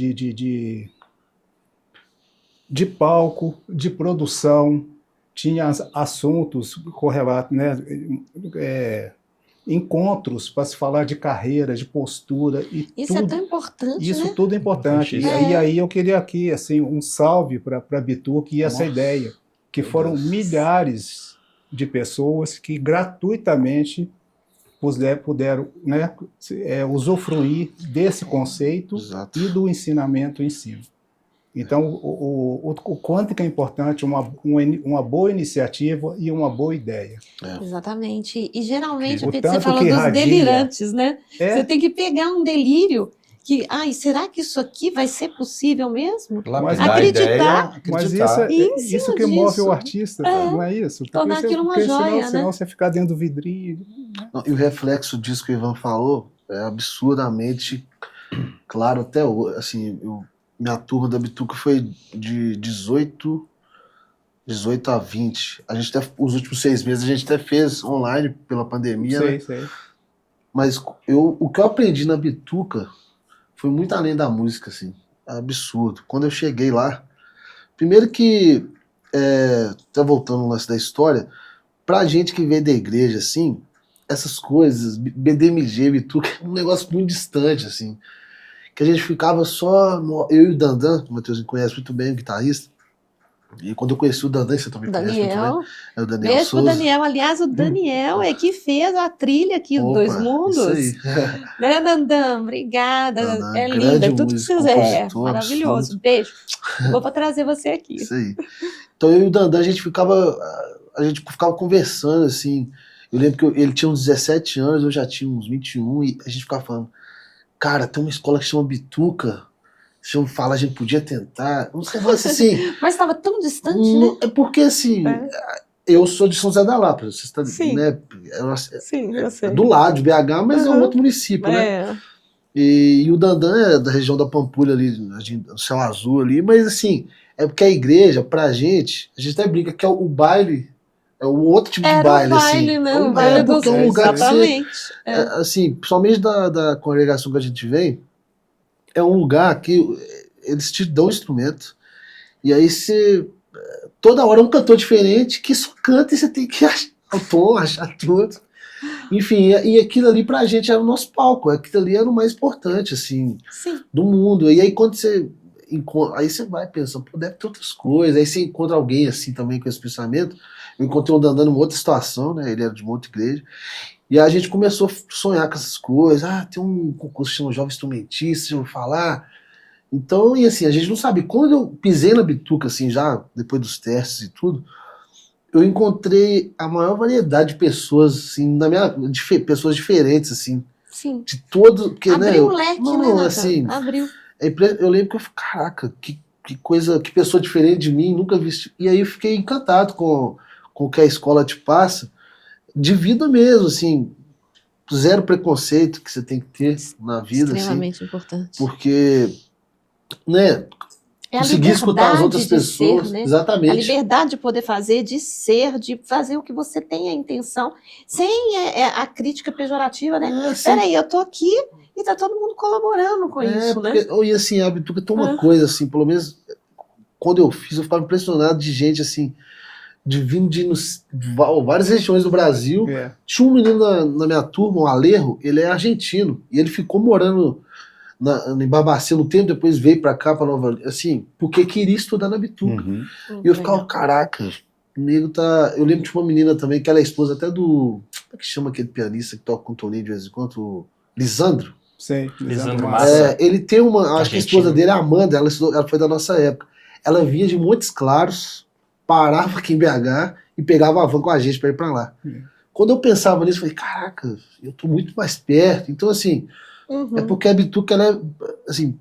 de palco, de produção, tinha assuntos correlatos, né? Encontros para se falar de carreira, de postura e Isso tudo. é tão importante, Isso né? tudo é importante. E Importantíssimo. aí eu queria aqui assim um salve para a Bituca e essa Nossa, ideia, que meu foram Deus. milhares de pessoas que gratuitamente puderam, né, usufruir desse conceito Exato. e do ensinamento em si. Então, o quanto que é importante uma boa iniciativa e uma boa ideia. Exatamente. E geralmente, O Pedro, você tanto fala que dos irradia. delirantes, né? É, Você tem que pegar um delírio que, ai, será que isso aqui vai ser possível mesmo? Lapidar a Acreditar. ideia, mas acreditar. E em cima isso que move disso, o artista, não é isso? tornar aquilo uma porque joia, senão né? você ficar dentro do vidrinho. Não, e o reflexo disso que o Ivan falou é absurdamente claro até hoje. Assim, minha turma da Bituca foi de 18 a 20. A gente até, os últimos 6 meses a gente até fez online pela pandemia, né? Sei. Mas o que eu aprendi na Bituca foi muito além da música, assim. É absurdo. Quando eu cheguei lá, primeiro que, até voltando no lance da história, pra gente que veio da igreja, assim, essas coisas, BDMG, Bituca, é um negócio muito distante, assim. Que a gente ficava só, eu e o Dandan, o Matheus me conhece muito bem, o guitarrista, e quando eu conheci o Dandan, você também conhece muito Daniel, bem, é o Daniel beijo pro Souza. Daniel. Aliás, o Daniel é que fez a trilha aqui do Dois Opa, Mundos. isso aí. Né, Dandam? Obrigada. Dandan, É grande linda. Tudo que músico, vocês compositor, maravilhoso. absurdo. Beijo. Vou pra trazer você aqui. Isso aí. Então eu e o Dandan, a gente ficava conversando, assim. Eu lembro que ele tinha uns 17 anos, eu já tinha uns 21, e a gente ficava falando, cara, tem uma escola que chama Bituca, a gente podia tentar, uns negócios assim. Mas estava tão distante, né? É porque, assim, É. eu sou de São José da Lapa, você está, Sim. né? Sim, eu sei. É do lado de BH, mas é um Uhum. outro município, né? É. E o Dandan é da região da Pampulha ali, no Céu Azul ali, mas assim, é porque a igreja, pra gente, a gente até brinca que é o baile, é um outro tipo de Era baile, o baile, assim. né? É O baile dos... porque é um lugar que você, Exatamente. assim, principalmente da congregação que a gente vem, é um lugar que eles te dão instrumento, e aí você, toda hora é um cantor diferente que só canta e você tem que achar o tom, achar tudo. Enfim, e aquilo ali pra gente era o nosso palco, aquilo ali era o mais importante, assim, Sim. do mundo. E aí quando você encontra, aí você vai pensando, pô, deve ter outras coisas, aí você encontra alguém assim também com esse pensamento. Eu encontrei um Dandan numa outra situação, né, ele era de uma outra igreja, e aí a gente começou a sonhar com essas coisas, tem um concurso que chama Jovem Instrumentista, já ouviu falar? Então, e assim, a gente não sabe, quando eu pisei na Bituca, assim, já depois dos testes e tudo, eu encontrei a maior variedade de pessoas, assim, pessoas diferentes, assim, Sim. de todo, porque, Abriu o né, leque, não, né, Nathan? assim, Abriu. eu lembro que eu falei, caraca, que coisa, que pessoa diferente de mim, nunca vi isso. E aí eu fiquei encantado com o que a escola te passa, de vida mesmo, assim, zero preconceito que você tem que ter na vida, assim, Extremamente importante. porque, né, É a conseguir escutar as liberdade outras de pessoas, ser, né? A exatamente. liberdade de poder fazer, de ser, de fazer o que você tem a intenção, sem a crítica pejorativa, né? É, sim. Peraí, eu tô aqui e tá todo mundo colaborando com isso, né? E assim, a Bituca tem uma coisa, assim, pelo menos quando eu fiz, eu ficava impressionado de gente, assim, vindo de várias regiões do Brasil. Tinha um menino na minha turma, o Alejo, ele é argentino, e ele ficou morando em Barbacena um tempo, depois veio pra cá, pra Nova, assim, porque queria estudar na Bituca. Uhum. E eu ficava, caraca, o nego tá... Eu lembro de uma menina também, que ela é esposa até do... Como é que chama aquele pianista que toca com o Toninho de vez em quando? O Lisandro. Sei, Lisandro Massa. Ele tem uma... Acho que a esposa Argentino. dele é a Amanda, ela foi da nossa época. Ela vinha de Montes Claros, parava aqui em BH e pegava a van com a gente pra ir pra lá. Quando eu pensava nisso, eu falei, caraca, eu tô muito mais perto. Então, assim... É porque a Bituca, ela é, assim,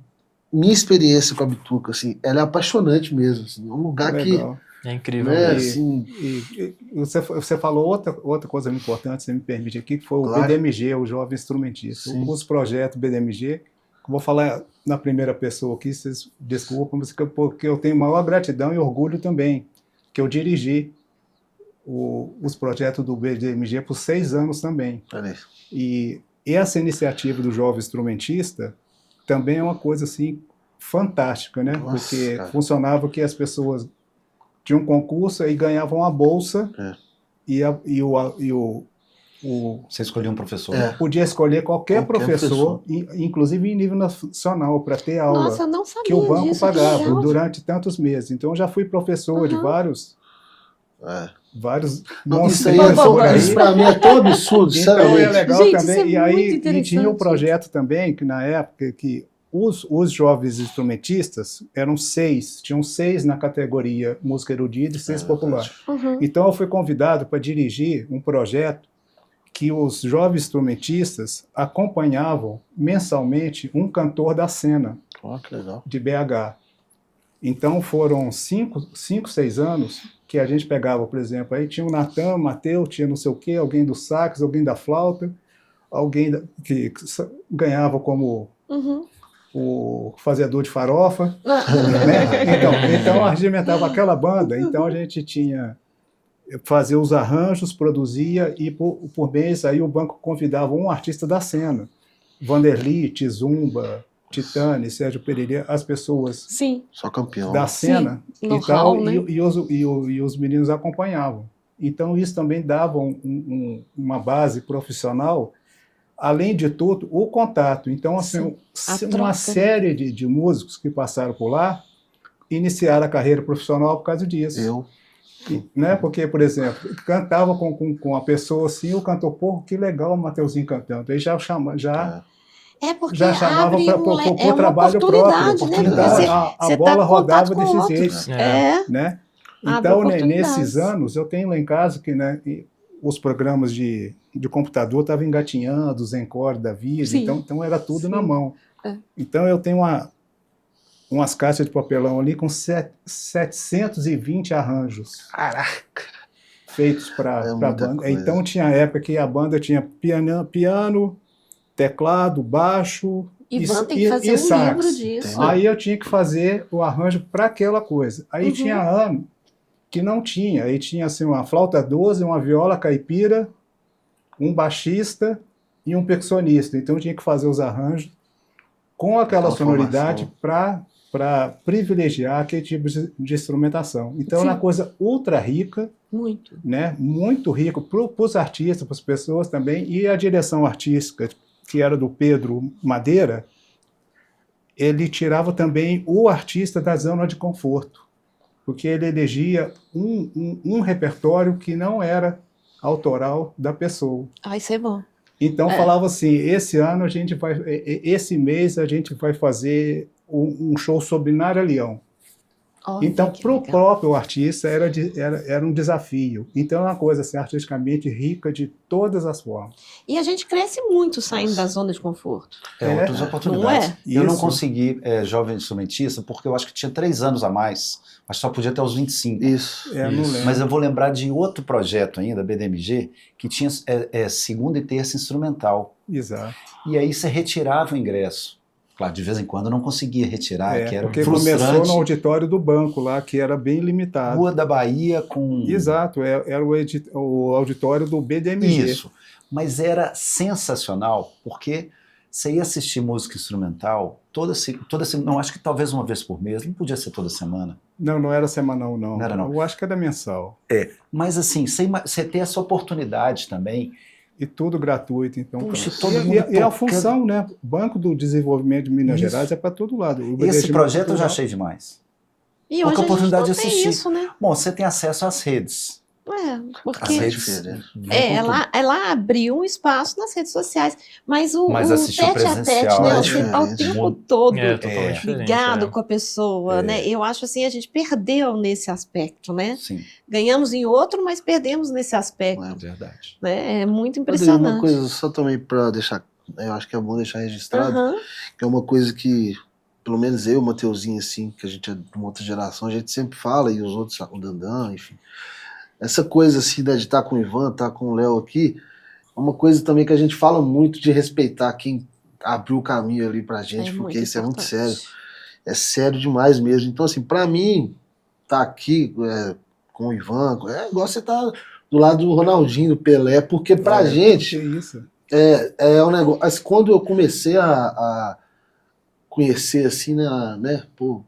minha experiência com a Bituca, assim, ela é apaixonante mesmo, assim, é um lugar Legal. É incrível. Né? mesmo. Assim, E você falou outra coisa importante, se me permite aqui, que foi o Claro. BDMG, o Jovem Instrumentista. Sim. Os projetos BDMG, que eu vou falar na primeira pessoa aqui, vocês desculpam, mas porque eu tenho maior gratidão e orgulho também, que eu dirigi os projetos do BDMG por 6 anos também. olha aí. E essa iniciativa do Jovem Instrumentista também é uma coisa assim fantástica, né? Nossa, Porque cara. funcionava que as pessoas tinham um concurso e ganhavam uma bolsa e o Você escolheu um professor. É. podia escolher qualquer Qualquer professor, inclusive em nível nacional, para ter aula Nossa, eu não sabia que o banco disso, que pagava legal. durante tantos meses. Então eu já fui professor de Uhum. vários Não, isso aí, monstrinhos por aí. isso pra mim é tão absurdo, Então é sinceramente. legal Gente, também. isso é E aí muito e tinha um interessante. projeto também que na época que os jovens instrumentistas eram 6, tinham 6 na categoria música erudita e 6 popular. Uhum. Então eu fui convidado para dirigir um projeto que os jovens instrumentistas acompanhavam mensalmente um cantor da cena Ó, que legal. de BH. Então foram 5, 6 anos que a gente pegava, por exemplo, aí tinha o Natan, o Mateus, tinha não sei o quê, alguém do sax, alguém da flauta, alguém que ganhava como Uhum. o fazedor de farofa, Ah. né? Então a gente inventava aquela banda, então a gente tinha fazia os arranjos, produzia e por mês aí o banco convidava um artista da cena, Vanderly, Tizumba, Titane, Sérgio Pereira, as pessoas Sim. Só campeão. da cena No e tal, hall, né? e os meninos acompanhavam. Então isso também dava uma base profissional, além de tudo, o contato. Então, assim, A troca, uma né? série de músicos que passaram por lá iniciaram a carreira profissional por causa disso. Eu. Né? Porque, por exemplo, cantava com a pessoa assim, o cantor, pô, que legal o Mateuzinho cantando. Aí já É porque já chamava abre para é uma trabalho oportunidade, próprio. né? Porque oportunidade. você A bola tá em contato rodava com desse outros. jeito. É. Né? Abre Então, oportunidades. nesses anos, eu tenho lá em casa que, né, os programas de computador estavam engatinhando, os Encore da vida, Sim. então era tudo Sim. na mão. É. Então eu tenho umas caixas de papelão ali com 720 arranjos Caraca. feitos para muita banda. coisa. Então tinha época que a banda tinha piano, teclado, baixo Ivan tem que fazer um sax. livro disso. Entendeu? Aí eu tinha que fazer o arranjo para aquela coisa. Aí Uhum. tinha ano que não tinha. Aí tinha assim uma flauta 12, uma viola caipira, um baixista e um percussionista. Então eu tinha que fazer os arranjos com aquela Aquela sonoridade para privilegiar aquele tipo de instrumentação. Então era uma Sim. coisa ultra rica, Muito. né? Muito rico para os artistas, para as pessoas também. E a direção artística, que era do Pedro Madeira, ele tirava também o artista da zona de conforto, porque ele elegia um repertório que não era autoral da pessoa. Ah, isso é bom. Então É. falava assim, esse mês a gente vai fazer um show sobre Nara Leão. Olha Então, que para o legal. próprio artista, era um desafio. Então, é uma coisa assim, artisticamente rica de todas as formas. E a gente cresce muito saindo da zona de conforto. Outras oportunidades. Não é? Eu não Isso. consegui jovem instrumentista porque eu acho que tinha 3 anos a mais, mas só podia até os 25. Isso. Não lembro. Mas eu vou lembrar de outro projeto ainda, BDMG, que tinha segunda e terça instrumental. Exato. E aí você retirava o ingresso. Claro, de vez em quando eu não conseguia retirar, que era porque frustrante. começou no auditório do banco lá, que era bem limitado. Rua da Bahia com... Exato, era o auditório do BDMG. Isso. Mas era sensacional, porque você ia assistir música instrumental toda não, acho que talvez uma vez por mês, não podia ser toda semana. Não era semanal, não. Não era, não. Eu acho que era mensal. Mas assim, você ter essa oportunidade também. E tudo gratuito, então. Puxa, pronto. todo mundo E a tocando. função, né? Banco do Desenvolvimento de Minas Isso. Gerais é para todo lado. O Esse BDG projeto eu já cultural- achei demais. E Pouca hoje a gente oportunidade não de tem assistir. isso, né? Bom, você tem acesso às redes. É, As porque redes. ela abriu um espaço nas redes sociais, mas Mas assistir tete a tete, presencial né? é Você tá o diferente. tempo todo É totalmente diferente. ligado com a pessoa, né? Eu acho assim, a gente perdeu nesse aspecto, né? Sim, Ganhamos em outro, mas perdemos nesse aspecto, É. verdade. né? É muito Adri, impressionante. uma coisa só também para deixar, eu acho que é bom deixar registrado, Aham. que é uma coisa que pelo menos eu, o Mateuzinho, assim, que a gente é de uma outra geração, a gente sempre fala, e os outros, o Dandan, enfim. Essa coisa, assim, de estar com o Ivan, estar com o Léo aqui, é uma coisa também que a gente fala muito de respeitar quem abriu o caminho ali pra gente, porque isso é muito sério. É sério demais mesmo. Então, assim, pra mim, tá aqui com o Ivan, é igual você tá do lado do Ronaldinho, do Pelé, porque pra gente isso. é um negócio. Assim, quando eu comecei a conhecer, assim, né, pô,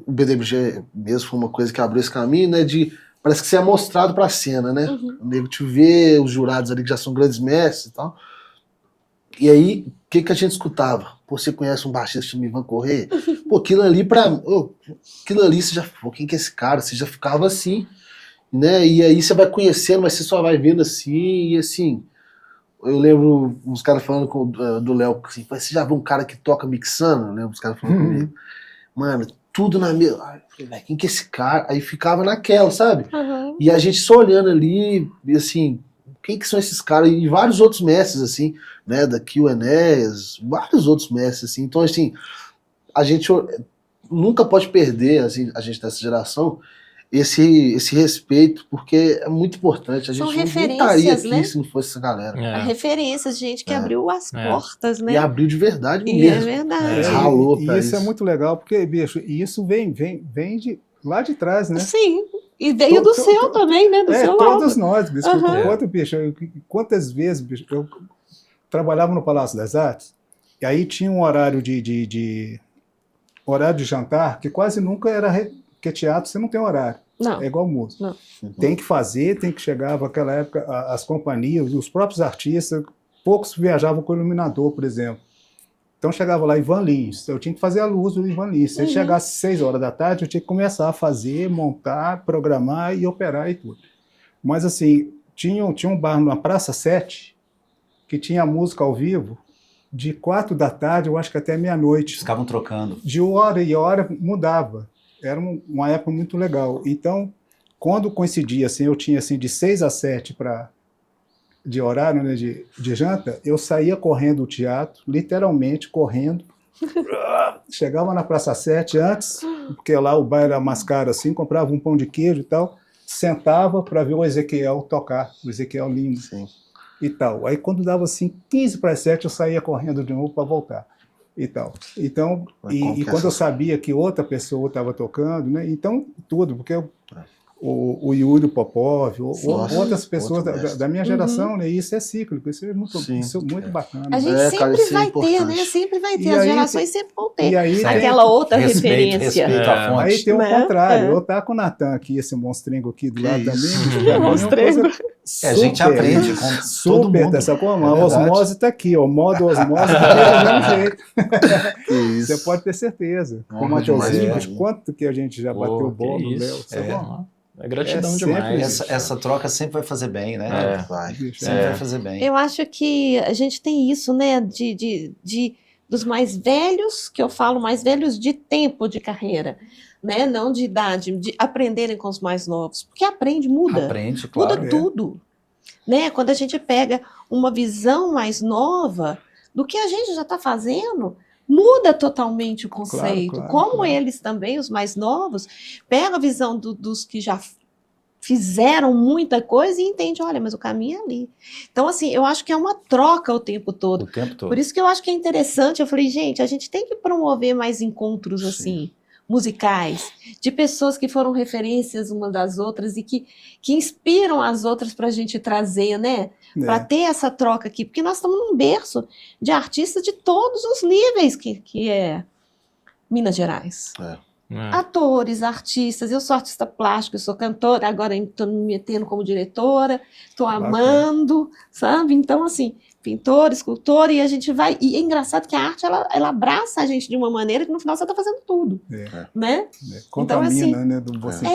o BDMG mesmo foi uma coisa que abriu esse caminho, né, parece que você é mostrado pra cena, né? O nego te vê, os jurados ali que já são grandes mestres e tal. E aí, o que a gente escutava? Pô, você conhece um baixista chamado Ivan Correia? Pô, aquilo ali aquilo ali, você já... Pô, quem que é esse cara? Você já ficava assim, né? E aí você vai conhecendo, mas você só vai vendo assim, e assim... Eu lembro uns caras falando do Léo, assim, você já viu um cara que toca mixando? Eu lembro os caras falando comigo. Mano, tudo na mesa. Ai, eu falei, velho, quem que é esse cara? Aí ficava naquela, sabe? E a gente só olhando ali, e assim... Quem que são esses caras? E vários outros mestres, assim, né? Daqui o Enéas, vários outros mestres, assim. Então, assim, a gente nunca pode perder, assim, a gente dessa geração, esse respeito, porque é muito importante. A gente São não estaria referências, aqui né? se não fosse essa galera. A referência, gente que abriu as portas, né? E abriu de verdade E mesmo. é verdade. Ralou E pra isso é muito legal, porque, bicho, isso vem lá de trás, né? Sim. E veio do seu também, né? Do seu todos lado. nós, bicho. Quantas vezes, bicho, eu trabalhava no Palácio das Artes, e aí tinha um horário horário de jantar, que quase nunca era... Porque teatro você não tem horário. Não. É igual música. Não. Tem que fazer, tem que chegar. Naquela época, as companhias, os próprios artistas, poucos viajavam com iluminador, por exemplo. Então chegava lá Ivan Lins, eu tinha que fazer a luz do Ivan Lins. Se ele chegasse 6 horas da tarde, eu tinha que começar a fazer, montar, programar e operar e tudo. Mas assim, tinha um bar na Praça 7, que tinha música ao vivo, de 4 da tarde, eu acho que até meia-noite. Ficavam trocando. De hora em hora mudava. Era uma época muito legal. Então, quando coincidia, assim, eu tinha assim, de 6 a 7 de horário, né, de janta, eu saía correndo do teatro, literalmente correndo. Chegava na Praça 7 antes, porque lá o bar era mais caro assim, comprava um pão de queijo e tal, sentava para ver o Ezequiel tocar, o Ezequiel lindo. Sim. E tal. Aí quando dava assim 15 para 7, eu saía correndo de novo para voltar. E tal. Então, e quando eu sabia que outra pessoa estava tocando, né? Então, tudo, porque o Yuri Popov, outras pessoas da minha geração, né? Isso é cíclico, isso é muito bacana. A gente sempre vai ter, né? Sempre vai ter, as gerações sempre vão ter. E aí, aquela outra referência. Respeito à fonte. Aí tem o contrário, eu tá com o Natan aqui, esse monstrengo aqui do lado também. Monstrengo. A gente aprende com todo mundo. Dessa forma, a osmose está aqui, o modo osmose está do mesmo jeito. Você pode ter certeza. Com o Mateuzinho, quanto que a gente já bateu o bolo no Léo. É gratidão demais. Essa troca sempre vai fazer bem, né? Sempre vai fazer bem. Eu acho que a gente tem isso, né? Dos mais velhos, que eu falo mais velhos de tempo de carreira, né? Não de idade, de aprenderem com os mais novos. Porque muda. Aprende, claro. Muda tudo. Né? Quando a gente pega uma visão mais nova do que a gente já está fazendo, muda totalmente o conceito. Como eles também, os mais novos, pegam a visão dos que já fizeram muita coisa e entendem, olha, mas o caminho é ali. Então, assim, eu acho que é uma troca o tempo todo. O tempo todo. Por isso que eu acho que é interessante, eu falei, gente, a gente tem que promover mais encontros assim, musicais, de pessoas que foram referências uma das outras e que inspiram as outras para a gente trazer, né? Para ter essa troca aqui, porque nós estamos num berço de artistas de todos os níveis que é Minas Gerais. Atores, artistas, eu sou artista plástica, eu sou cantora, agora estou me metendo como diretora, estou amando, sabe? Então, assim, pintor, escultor, e a gente vai... E é engraçado que a arte, ela abraça a gente de uma maneira que no final você está fazendo tudo, né? Contamina, então, assim, né? Do você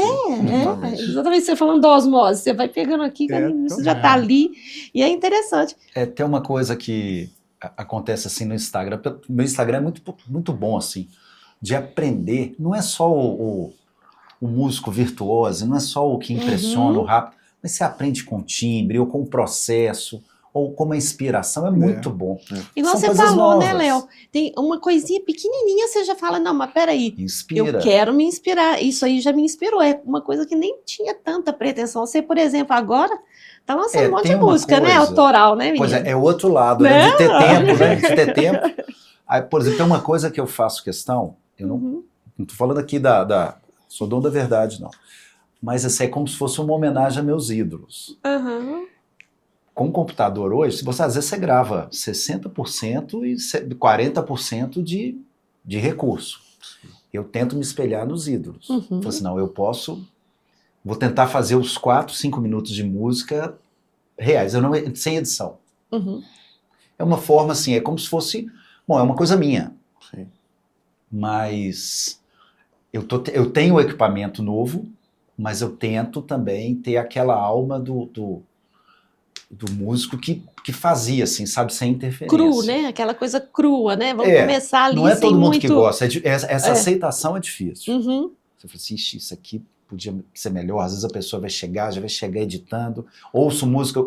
exatamente, você falando da osmose, você vai pegando aqui, você já está ali, e é interessante. Tem uma coisa que acontece assim no Instagram, meu Instagram é muito, muito bom, assim, de aprender, não é só o músico virtuoso, não é só o que impressiona, o rápido, mas você aprende com o timbre, ou com o processo, ou como a inspiração, é muito bom. Igual São você coisas falou, né, novas. Léo? Tem uma coisinha pequenininha, você já fala, não, mas peraí, Inspira. eu quero me inspirar. Isso aí já me inspirou. É uma coisa que nem tinha tanta pretensão. Você, por exemplo, agora tá lançando um monte tem de uma música, né? coisa- Autoral, né, menina? Pois é o outro lado, né? De ter tempo, né? De ter tempo. Aí, por exemplo, tem uma coisa que eu faço questão, eu não tô falando aqui sou dono da verdade, não. Mas assim, é como se fosse uma homenagem a meus ídolos. Aham. Com o computador hoje, às vezes você grava 60% e 40% de recurso. Eu tento me espelhar nos ídolos. Falo assim, não, vou tentar fazer os 4, 5 minutos de música reais, sem edição. É uma forma assim, é como se fosse, bom, é uma coisa minha. Sim. Mas eu tenho o equipamento novo, mas eu tento também ter aquela alma do músico que fazia, assim, sabe, sem interferência. Cru, né? Aquela coisa crua, né? Vamos começar ali não é sem todo mundo muito... que gosta. Essa aceitação é difícil. Você fala assim, isso aqui podia ser melhor. Às vezes a pessoa já vai chegar editando. Ouço música,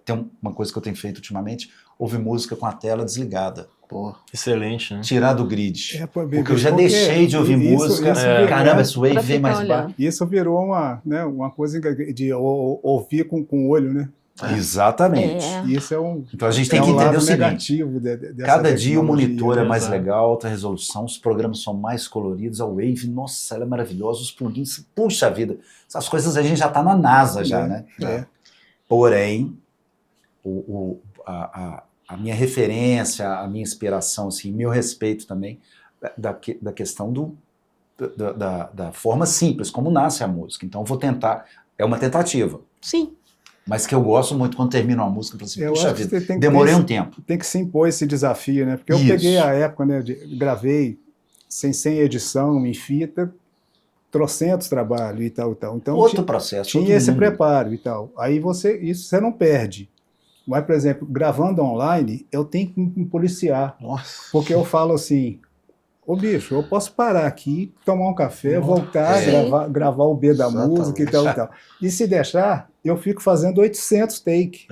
tem uma coisa que eu tenho feito ultimamente, ouve música com a tela desligada. Pô, Excelente, né? Tirar do grid. Porque eu já porque deixei de ouvir isso música. virou- Caramba, esse wave Pra vem ficar mais olhando. baixo. Isso virou uma coisa de ouvir com o olho, né? Exatamente. Isso é um, Então a gente tem que um entender lado o seguinte. negativo dessa Cada dia o tecnologia, monitor é né? mais Exato. legal, alta resolução, os programas são mais coloridos, a Wave, nossa, ela é maravilhosa, os plugins, puxa vida, essas coisas a gente já está na NASA já, né? É. Porém, a minha referência, a minha inspiração, assim, meu respeito também da questão da forma simples, como nasce a música. Então eu vou tentar, é uma tentativa, Sim. mas que eu gosto muito quando termino uma música, eu falo assim, Eu puxa acho que vida, você tem que demorei ter um tempo. Tem que se impor esse desafio, né? Porque eu Isso. peguei a época, né? Gravei sem edição, em fita, trocentos trabalhos e tal, e tal. Então Outro processo, tinha outro esse mundo. preparo e tal. Aí isso você não perde. Mas, por exemplo, gravando online, eu tenho que me policiar. nossa. Porque eu falo assim, ô bicho, eu posso parar aqui, tomar um café, voltar, gravar o B da Exatamente. música e tal e tal. E se deixar, eu fico fazendo 800 take.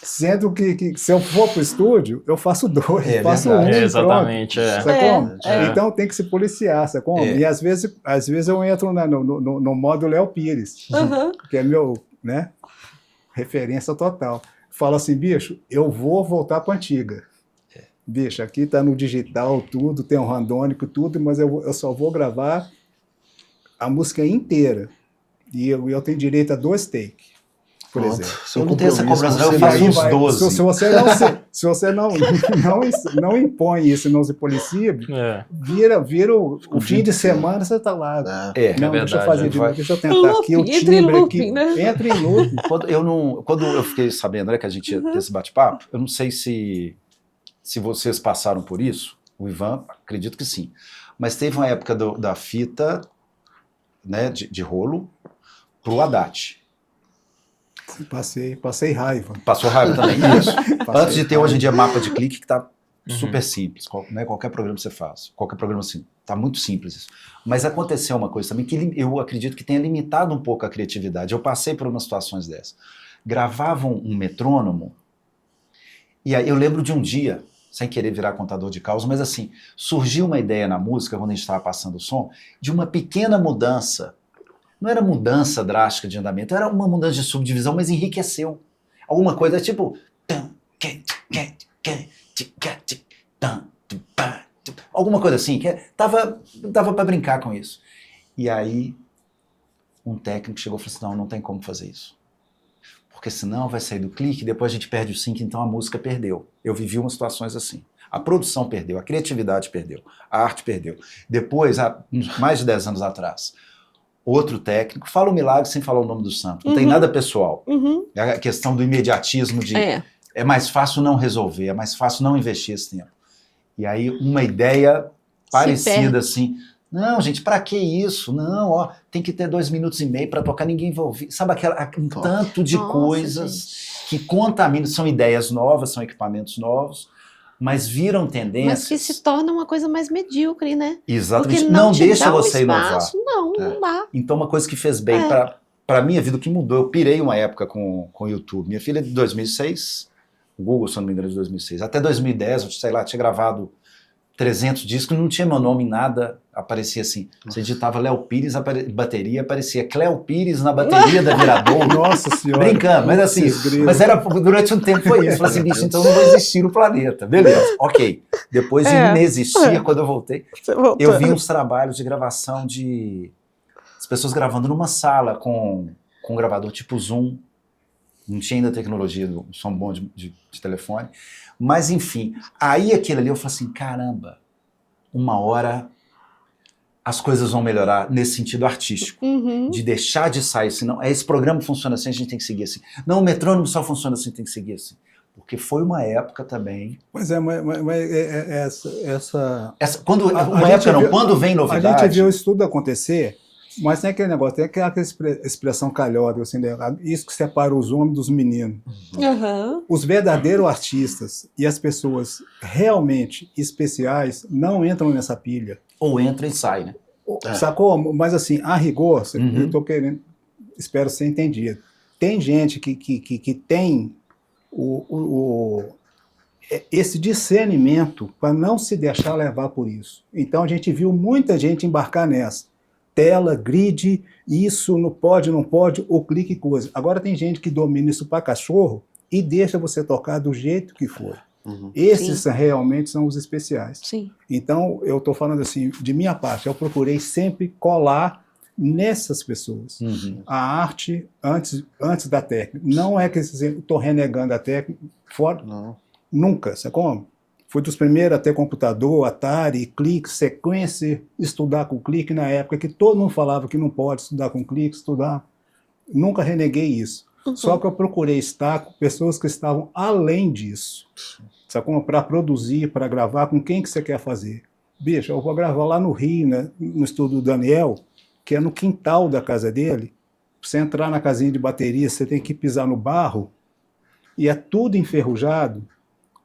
Sendo que se eu for pro estúdio, eu faço 2, É faço verdade. 1 Exatamente, pronto. é. Sacou? É. Então tem que se policiar, sacou? E às vezes eu entro no modo Léo Pires, que é meu, né, referência total. Falo assim, bicho, eu vou voltar para antiga. Bicho, aqui tá no digital tudo, tem um randônico tudo, mas eu só vou gravar a música inteira. E eu tenho direito a 2 takes, por Pronto. exemplo. Seu Eu não tenho essa compromisso cobrança, com eu você faço mesmo. uns 12. Se você não impõe isso, não se policia, É. vira o O fim dia de inteiro. semana, você tá lá. É. Não, deixa eu verdade, fazer é. de novo, deixa eu tentar Looping, aqui o entra em timbre looping, aqui. né? Entra em looping. Quando eu fiquei sabendo, né, que a gente ia ter esse bate-papo, eu não sei se vocês passaram por isso, o Ivan, acredito que sim, mas teve uma época da fita, né, de rolo pro Haddad. Passei raiva. Passou raiva também? Isso. Passei Antes de ter raiva. hoje em dia mapa de clique, que tá super simples, né, qualquer programa você faz, qualquer programa assim, tá muito simples isso. Mas aconteceu uma coisa também que eu acredito que tenha limitado um pouco a criatividade. Eu passei por umas situações dessas. Gravavam um metrônomo, e aí eu lembro de um dia, sem querer virar contador de causa, mas assim, surgiu uma ideia na música, quando a gente estava passando o som, de uma pequena mudança. Não era mudança drástica de andamento, era uma mudança de subdivisão, mas enriqueceu. Alguma coisa tipo... Alguma coisa assim, que dava para brincar com isso. E aí, um técnico chegou e falou assim, não tem como fazer isso. Porque senão vai sair do clique, depois a gente perde o sync, então a música perdeu. Eu vivi umas situações assim. A produção perdeu, a criatividade perdeu, a arte perdeu. Depois, há mais de 10 anos atrás, outro técnico fala o milagre sem falar o nome do santo. Não tem nada pessoal. É a questão do imediatismo de... É mais fácil não resolver, é mais fácil não investir esse tempo. E aí, uma ideia parecida assim... Não, gente, pra que isso? Não, ó, tem que ter 2 minutos e meio para tocar, ninguém vai ouvir. Sabe um tanto de coisas que contaminam, são ideias novas, são equipamentos novos, mas viram tendências. Mas que se torna uma coisa mais medíocre, né? Exatamente, Porque não te deixa dá um você inovar. espaço, não dá. Então uma coisa que fez bem para para mim, a vida que mudou, eu pirei uma época com o YouTube. Minha filha é de 2006, o Google, se não me engano, é de 2006. Até 2010, eu, sei lá, tinha gravado 300 discos, não tinha meu nome em nada, aparecia assim. Você digitava Léo Pires, bateria, aparecia Cléo Pires na bateria da Viradouro. Nossa senhora. Brincando, mas assim, mas era, durante um tempo foi isso. Falei assim, bicho, então não vai existir no planeta. Beleza, ok. Depois de inexistir, quando eu voltei, eu vi uns trabalhos de gravação de... as pessoas gravando numa sala com um gravador tipo Zoom. Não tinha ainda a tecnologia do som bom de telefone. Mas, enfim, aí aquilo ali eu falei assim, caramba, uma hora as coisas vão melhorar nesse sentido artístico. De deixar de sair assim, não, esse programa funciona assim, a gente tem que seguir assim. Não, o metrônomo só funciona assim, tem que seguir assim. Porque foi uma época também... Pois é, mas quando vem novidade... A gente viu isso tudo acontecer, mas tem aquele negócio, tem aquela expressão calhota, assim, né? Isso que separa os homens dos meninos. Os verdadeiros artistas e as pessoas realmente especiais não entram nessa pilha. Ou entra e sai, né? Sacou? Mas assim, a rigor, eu estou querendo, espero ser entendido. Tem gente que tem esse discernimento para não se deixar levar por isso. Então a gente viu muita gente embarcar nessa. Tela, grid, isso não pode, o clique coisa. Agora tem gente que domina isso para cachorro e deixa você tocar do jeito que for. Esses realmente são os especiais. Sim. Então, eu estou falando assim, de minha parte, eu procurei sempre colar nessas pessoas. A arte antes da técnica. Não é que eu estou renegando a técnica, fora, nunca, sabe como? Fui dos primeiros a ter computador, Atari, clique, sequência, estudar com clique na época que todo mundo falava que não pode estudar com clique, estudar. Nunca reneguei isso. Só que eu procurei estar com pessoas que estavam além disso. Sabe como? Para produzir, para gravar, com quem que você quer fazer? Bicho, eu vou gravar lá no Rio, né, no estúdio do Daniel, que é no quintal da casa dele. Pra você entrar na casinha de bateria, você tem que pisar no barro, e é tudo enferrujado.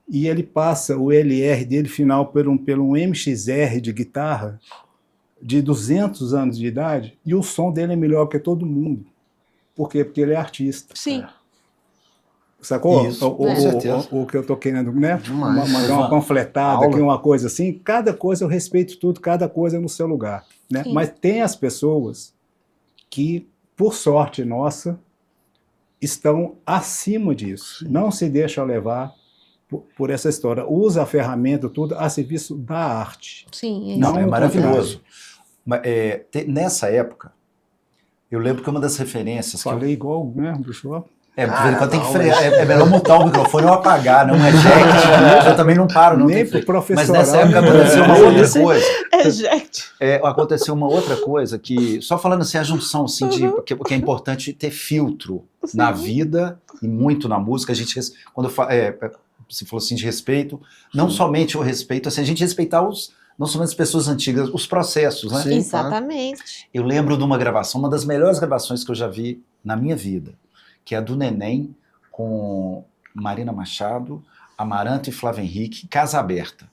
E ele passa o LR dele final por um MXR de guitarra de 200 anos de idade, e o som dele é melhor que todo mundo. Por quê? Porque ele é artista. Sim. Sacou? Isso, O que eu tô querendo, né? Demais. Mandar uma panfletada Aula. aqui, uma coisa assim. Cada coisa eu respeito tudo, cada coisa no seu lugar. Né? Mas tem as pessoas que, por sorte nossa, estão acima disso. Não se deixam levar por essa história. Usa a ferramenta, tudo, a serviço da arte. Sim. Não, é o maravilhoso. Nessa época, eu lembro que uma das referências... Falei igual, né, bicho? De vez em quando tem que frear. É melhor mutar o microfone ou apagar, não eject. Eu também não paro, não. Nem pro professor. Mas nessa época aconteceu uma outra coisa. Eject. Aconteceu uma outra coisa que, só falando assim, a junção assim, que é importante ter filtro na vida e muito na música. A gente, quando você falou assim de respeito, não somente o respeito, assim, a gente respeitar não somente as pessoas antigas, os processos, né? Sim, Exatamente. Eu lembro de uma gravação, uma das melhores gravações que eu já vi na minha vida, que é a do Neném com Marina Machado, Amaranto e Flávio Henrique, Casa Aberta.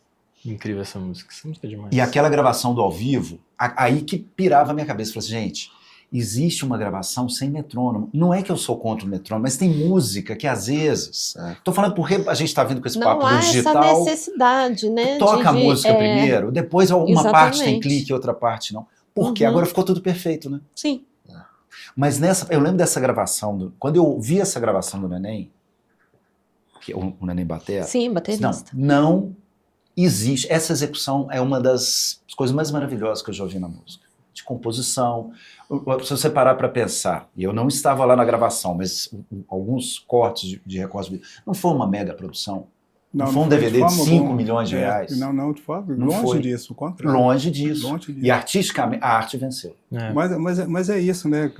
Incrível essa música é demais. E aquela gravação do ao vivo, aí que pirava a minha cabeça. Eu falei assim, gente, existe uma gravação sem metrônomo. Não é que eu sou contra o metrônomo, mas tem música que às vezes... Tô falando porque a gente está vindo com esse papo do digital. Não há essa necessidade, né? Toca a música primeiro, depois uma parte tem clique, outra parte não. Porque agora ficou tudo perfeito, né? Sim. Mas eu lembro dessa gravação, quando eu vi essa gravação do Neném, que o Neném batera. Sim, baterista. Não existe. Essa execução é uma das coisas mais maravilhosas que eu já ouvi na música. De composição. Se você parar para pensar, e eu não estava lá na gravação, mas alguns cortes de recortes, não foi uma mega produção. Não foi um DVD de 5 milhões de reais. Não, longe disso, o contrário. Longe disso. E artisticamente, a arte venceu. Mas é isso, né?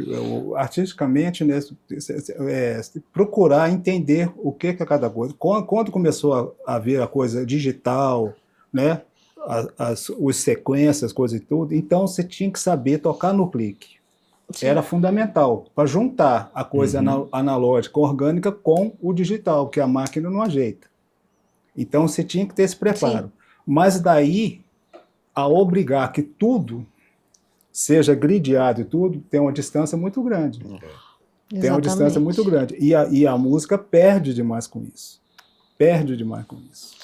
Artisticamente, né, procurar entender o que é cada coisa. Quando começou a ver a coisa digital, né? As sequências, coisas e tudo, então você tinha que saber tocar no clique. Sim. Era fundamental para juntar a coisa analógica, orgânica com o digital, que a máquina não ajeita. Então você tinha que ter esse preparo. Sim. Mas daí a obrigar que tudo seja grideado e tudo, tem uma distância muito grande. Tem uma distância muito grande. E a música perde demais com isso. Perde demais com isso.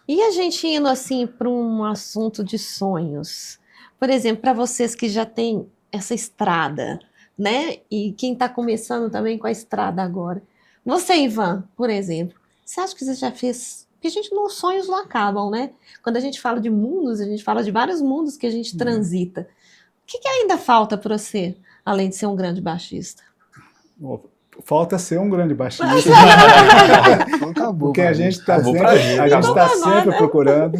E a gente indo assim para um assunto de sonhos, por exemplo, para vocês que já têm essa estrada, né? E quem está começando também com a estrada agora. Você, Ivan, por exemplo, você acha que você já fez? Porque os sonhos não acabam, né? Quando a gente fala de mundos, a gente fala de vários mundos que a gente transita. O que ainda falta para você, além de ser um grande baixista? Falta ser um grande baixista. Não acabou. Porque a gente está sempre procurando.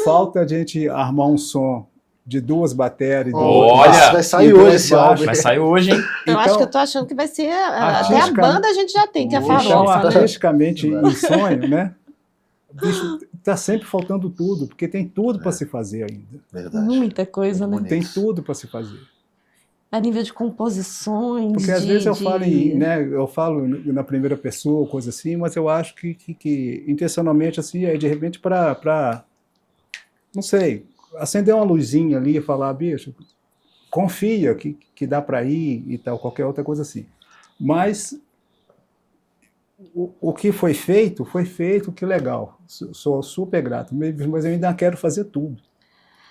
Falta a gente armar um som de 2 baterias. Olha, vai sair hoje esse álbum. Vai sair hoje, hein? Eu acho que eu tô achando que vai ser. Até a banda a gente já tem, que é Então, farofa, né? artisticamente, em sonho, né? Bicho, tá sempre faltando tudo, porque tem tudo para se fazer ainda. Verdade. Muita coisa, né? Tem tudo para se fazer. A nível de composições. Porque às vezes eu falo na primeira pessoa, coisa assim, mas eu acho que intencionalmente assim, é de repente para não sei, acender uma luzinha ali e falar, bicho, confia que dá para ir e tal, qualquer outra coisa assim. Mas o que foi feito, que legal. Sou super grato, mas eu ainda quero fazer tudo.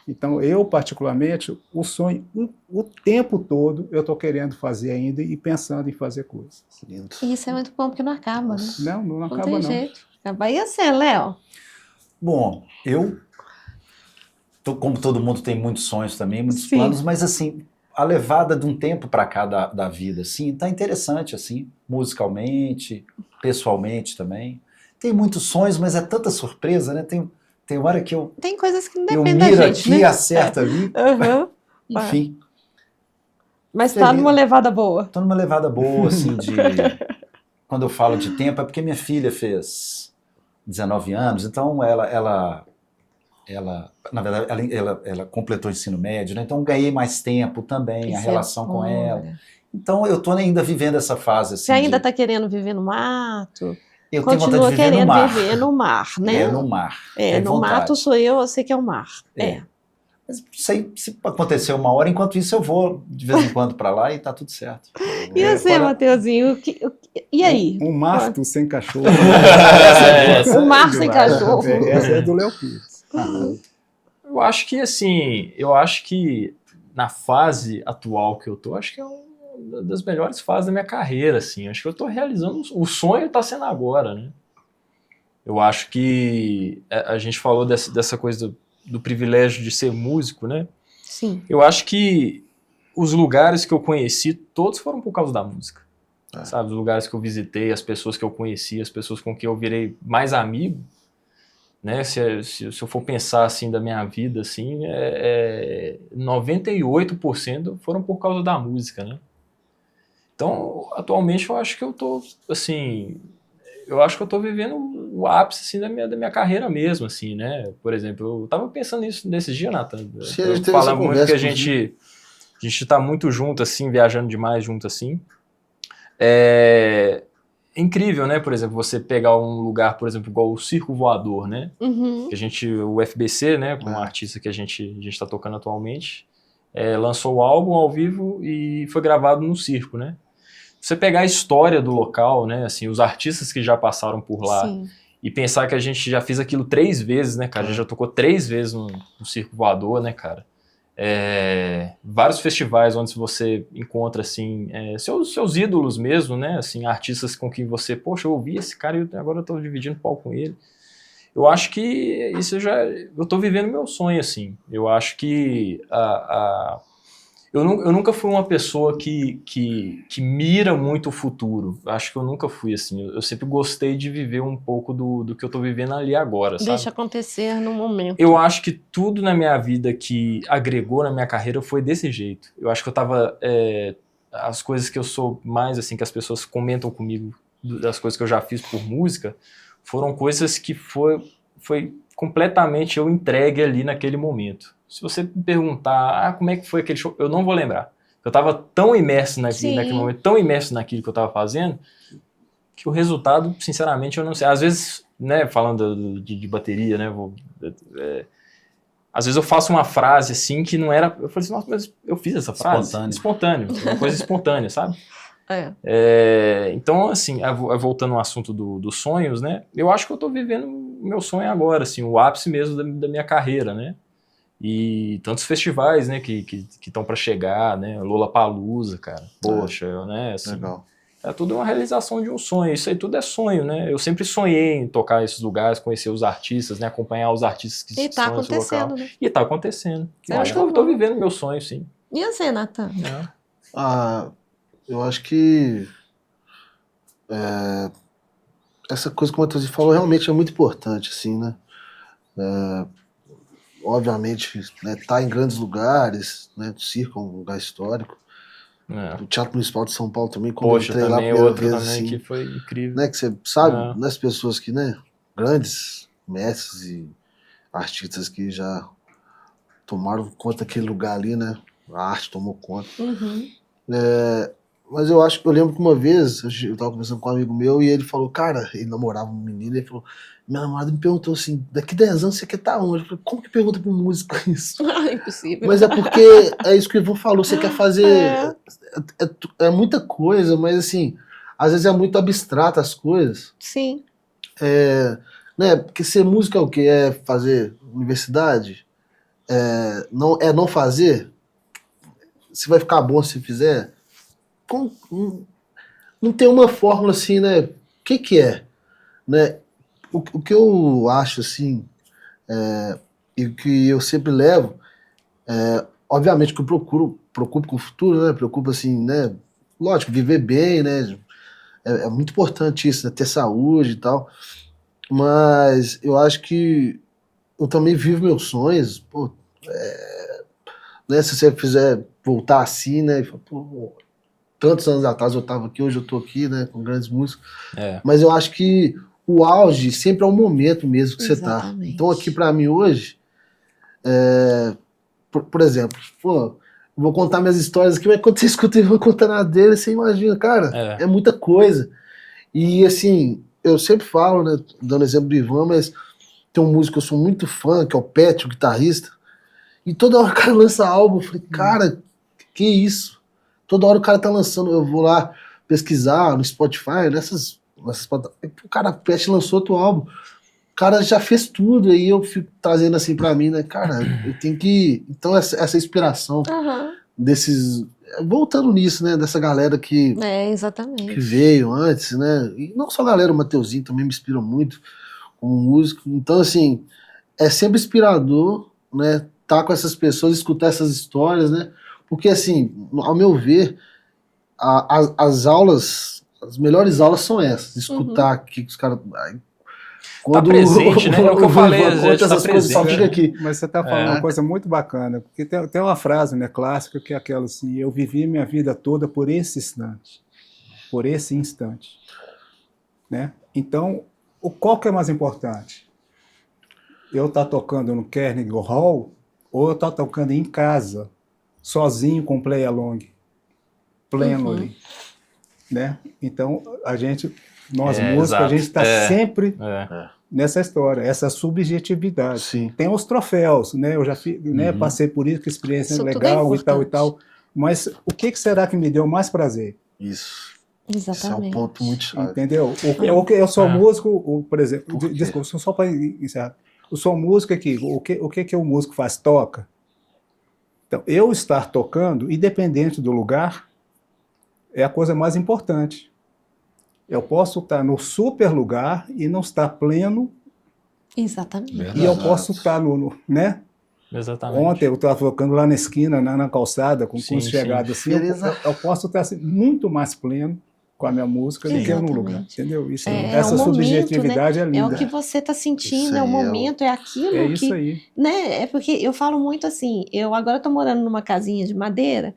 Então, eu, particularmente, o sonho, o tempo todo, eu estou querendo fazer ainda e pensando em fazer coisas. Lindo. E isso é muito bom, porque não acaba, né? Não acaba, tem não. jeito. Acaba. E você, Léo? Bom, como todo mundo tem muitos sonhos também, muitos Sim. planos, mas assim, a levada de um tempo para cá da vida, assim, tá interessante, assim, musicalmente, pessoalmente também. Tem muitos sonhos, mas é tanta surpresa, né? Tem hora que Tem coisas que não eu dependem miro da gente, aqui, né? acerto ali, Uhum. enfim. Mas tá numa levada boa. Tô numa levada boa, assim, quando eu falo de tempo, é porque minha filha fez 19 anos, então ela na verdade, ela completou o ensino médio, né? Então ganhei mais tempo também, Isso a relação com bom, ela. né? Então eu tô ainda vivendo essa fase, assim. Você ainda está querendo viver no mato? Eu tenho vontade Continua de viver no querendo mar. viver no mar, né? É, no mar. No vontade. mato sou eu sei que é o mar. Mas não sei se acontecer uma hora, enquanto isso eu vou de vez em quando para lá e tá tudo certo. E você, Mateuzinho? E aí? Um masto sem cachorro. Um mar sem cachorro. Essa é do Léo Pires. Eu acho que, assim, na fase atual que eu tô, acho que é uma das melhores fases da minha carreira, assim. Acho que eu tô realizando, o sonho tá sendo agora, né? Eu acho que a gente falou dessa coisa do privilégio de ser músico, né? Sim. Eu acho que os lugares que eu conheci, todos foram por causa da música. Sabe? Os lugares que eu visitei, as pessoas que eu conheci, as pessoas com quem eu virei mais amigo, né? Se eu for pensar assim da minha vida, assim, 98% foram por causa da música, né? Então, atualmente eu acho que eu tô, assim, vivendo o ápice assim, da minha carreira mesmo, assim, né? Por exemplo, eu tava pensando nisso nesses dias, Nathan. Fala muito que a gente tá muito junto, assim, viajando demais junto, assim. É incrível, né? Por exemplo, você pegar um lugar, por exemplo, igual o Circo Voador, né? Uhum. Que o FBC, né? Com um artista que a gente tá tocando atualmente, lançou o álbum ao vivo e foi gravado no circo, né? Você pegar a história do local, né? Assim, os artistas que já passaram por lá. Sim. E pensar que a gente já fez aquilo 3 vezes, né, cara? A gente já tocou 3 vezes no Circo Voador, né, cara? Vários festivais onde você encontra, assim, seus ídolos mesmo, né? Assim, artistas com quem você, poxa, eu ouvi esse cara e agora eu tô dividindo palco com ele. Eu acho que isso eu tô vivendo meu sonho, assim. Eu acho que eu nunca fui uma pessoa que mira muito o futuro. Acho que eu nunca fui assim. Eu sempre gostei de viver um pouco do que eu tô vivendo ali agora, sabe? Deixa acontecer no momento. Eu acho que tudo na minha vida que agregou na minha carreira foi desse jeito. Eu acho que eu tava... as coisas que eu sou mais, assim, que as pessoas comentam comigo das coisas que eu já fiz por música, foram coisas que foi completamente eu entregue ali naquele momento. Se você me perguntar, como é que foi aquele show, eu não vou lembrar. Eu estava tão imerso naquele momento, tão imerso naquilo que eu estava fazendo, que o resultado, sinceramente, eu não sei. Às vezes, né, falando de bateria, né, às vezes eu faço uma frase assim que não era... Eu falei assim, nossa, mas eu fiz essa frase? Espontâneo. Uma coisa espontânea, sabe? Então, assim, voltando ao assunto dos sonhos, né? Eu acho que eu tô vivendo o meu sonho agora, assim, o ápice mesmo da minha carreira, né? E tantos festivais, né, que estão para chegar, né? Lollapalooza, cara. Poxa, né? Assim, Legal. é tudo uma realização de um sonho. Isso aí tudo é sonho, né? Eu sempre sonhei em tocar esses lugares, conhecer os artistas, né? Acompanhar os artistas que E tá estão nesse local. acontecendo, né? E tá acontecendo. Eu É acho que muito eu tô bom. vivendo meu sonho, sim. E você, Nathan? Eu acho que essa coisa que o Matheus falou realmente é muito importante, assim, né? Obviamente, né, tá em grandes lugares, né? O circo é um lugar histórico. O Teatro Municipal de São Paulo também, quando eu entrei lá a primeira outro vez, também assim, que foi incrível. né, que você sabe, nas pessoas que, né, grandes mestres e artistas que já tomaram conta daquele lugar ali, né? A arte tomou conta. Uhum. Mas eu lembro que uma vez eu tava conversando com um amigo meu e ele falou, cara, ele namorava um menino, e ele falou, minha namorada me perguntou assim, daqui 10 anos você quer estar onde? Eu falei, como que pergunta pra um músico isso? Impossível. Mas é porque é isso que o Ivan falou, você quer fazer é muita coisa, mas assim, às vezes é muito abstrata as coisas. Sim. Né? Porque ser músico é o quê? É fazer universidade? Não fazer? Se vai ficar bom se fizer? Não tem uma fórmula assim, né? O que é? Né? O que eu acho, assim, e o que eu sempre levo, obviamente que eu preocupo com o futuro, né? Preocupo, assim, né? Lógico, viver bem, né? É muito importante isso, né? Ter saúde e tal. Mas eu acho que eu também vivo meus sonhos. Pô, né? Se você fizer voltar assim, né? E falar, pô, tantos anos atrás eu estava aqui, hoje eu estou aqui, né? Com grandes músicos. Mas eu acho que o auge sempre é o momento mesmo que você está. Então aqui para mim hoje, por exemplo, pô, eu vou contar minhas histórias aqui, mas quando você escuta eu vou contar na dele, você imagina, cara, é muita coisa. E assim, eu sempre falo, né, dando exemplo do Ivan, mas tem um músico que eu sou muito fã, que é o Pet, o guitarrista, e toda hora o cara lança álbum, eu falei, cara, que isso? Toda hora o cara tá lançando, eu vou lá pesquisar no Spotify, nessas o cara, o Pet lançou outro álbum, o cara já fez tudo, aí eu fico trazendo assim pra mim, né, cara, eu tenho que... Então essa inspiração desses... Voltando nisso, né, dessa galera que veio antes, né, e não só a galera, o Mateuzinho também me inspira muito como músico, então assim, é sempre inspirador, né, tá com essas pessoas, escutar essas histórias, né, porque assim, ao meu ver, as aulas, as melhores aulas são essas, escutar aqui que os caras... Quando tá presente, né? É o que eu falei, essas coisas só fica aqui. Mas você está falando uma coisa muito bacana, porque tem uma frase, né, clássica, que é aquela assim, eu vivi minha vida toda por esse instante, né? Então, qual que é mais importante? Eu estar tocando no Carnegie Hall ou eu estar tocando em casa, sozinho com play along, plenary, né? Então, nós músicos, a gente está sempre nessa história, essa subjetividade. Sim. Tem os troféus, né? Eu já passei por isso, que experiência legal e tal. Mas o que será que me deu mais prazer? Isso. Exatamente. Esse é um ponto muito chave. Entendeu? Eu sou músico, por exemplo, desculpa, só para encerrar. Eu sou músico aqui, o que o músico faz? Toca. Então, eu estar tocando, independente do lugar, é a coisa mais importante. Eu posso estar no super lugar e não estar pleno. Exatamente. Verdade. E eu posso estar né? Exatamente. Ontem eu estava tocando lá na esquina, na calçada, com chegada assim. Eu posso estar assim, muito mais pleno com a minha música do que no lugar. Entendeu? Isso, essa subjetividade é linda. É o que você está sentindo, é o momento, é aquilo é isso aí. Né? É porque eu falo muito assim, eu agora estou morando numa casinha de madeira,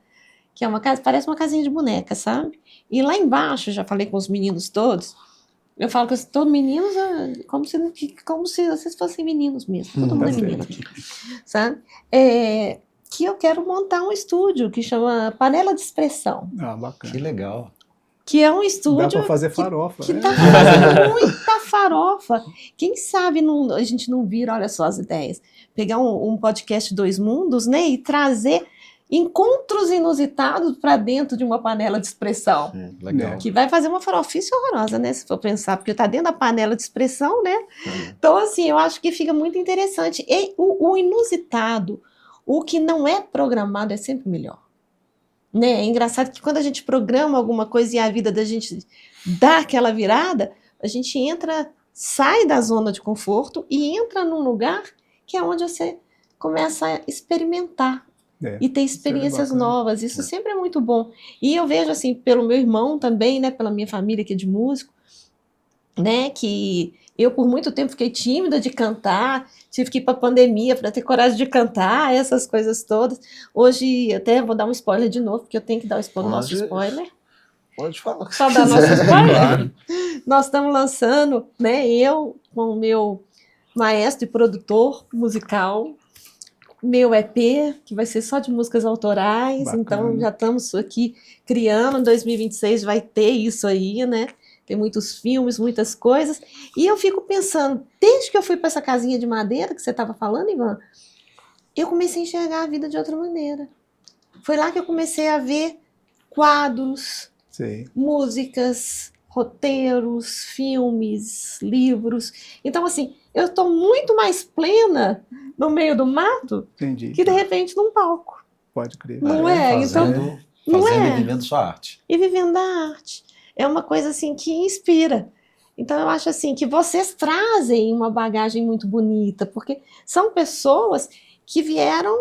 que é uma casa, parece uma casinha de boneca, sabe? E lá embaixo, já falei com os meninos todos, eu falo com todos meninos como se vocês fossem meninos mesmo, todo mundo é menino aqui, sabe? Que eu quero montar um estúdio que chama Panela de Expressão. Ah, bacana. Que legal. Que é um estúdio... Dá para fazer farofa. Que tá fazendo muita farofa. Quem sabe a gente não vira, olha só as ideias, pegar um podcast Dois Mundos, né, e trazer encontros inusitados para dentro de uma panela de expressão. Legal. Que vai fazer uma farofice horrorosa, né? Se for pensar, porque tá dentro da panela de expressão, né? Então, assim, eu acho que fica muito interessante. E o inusitado, o que não é programado é sempre melhor. Né? É engraçado que quando a gente programa alguma coisa e a vida da gente dá aquela virada, a gente sai da zona de conforto e entra num lugar que é onde você começa a experimentar. E ter experiências novas, isso sempre é muito bom. E eu vejo assim, pelo meu irmão também, né, pela minha família que é de músico, né, que eu por muito tempo fiquei tímida de cantar, tive que ir para a pandemia para ter coragem de cantar, essas coisas todas. Hoje, até vou dar um spoiler de novo, porque eu tenho que dar o nosso spoiler. Pode falar o que Só você dar nosso quiser. spoiler? Claro. Nós estamos lançando, né, eu com o meu maestro e produtor musical, meu EP, que vai ser só de músicas autorais. Bacana. Então já estamos aqui criando, em 2026 vai ter isso aí, né? Tem muitos filmes, muitas coisas, e eu fico pensando, desde que eu fui para essa casinha de madeira que você estava falando, Ivan, eu comecei a enxergar a vida de outra maneira. Foi lá que eu comecei a ver quadros, músicas, roteiros, filmes, livros. Então, assim, eu estou muito mais plena no meio do mato que, de repente, num palco. Pode crer. Não é? Fazendo é? e vivendo sua arte. E vivendo a arte. É uma coisa, assim, que inspira. Então, eu acho, assim, que vocês trazem uma bagagem muito bonita, porque são pessoas que vieram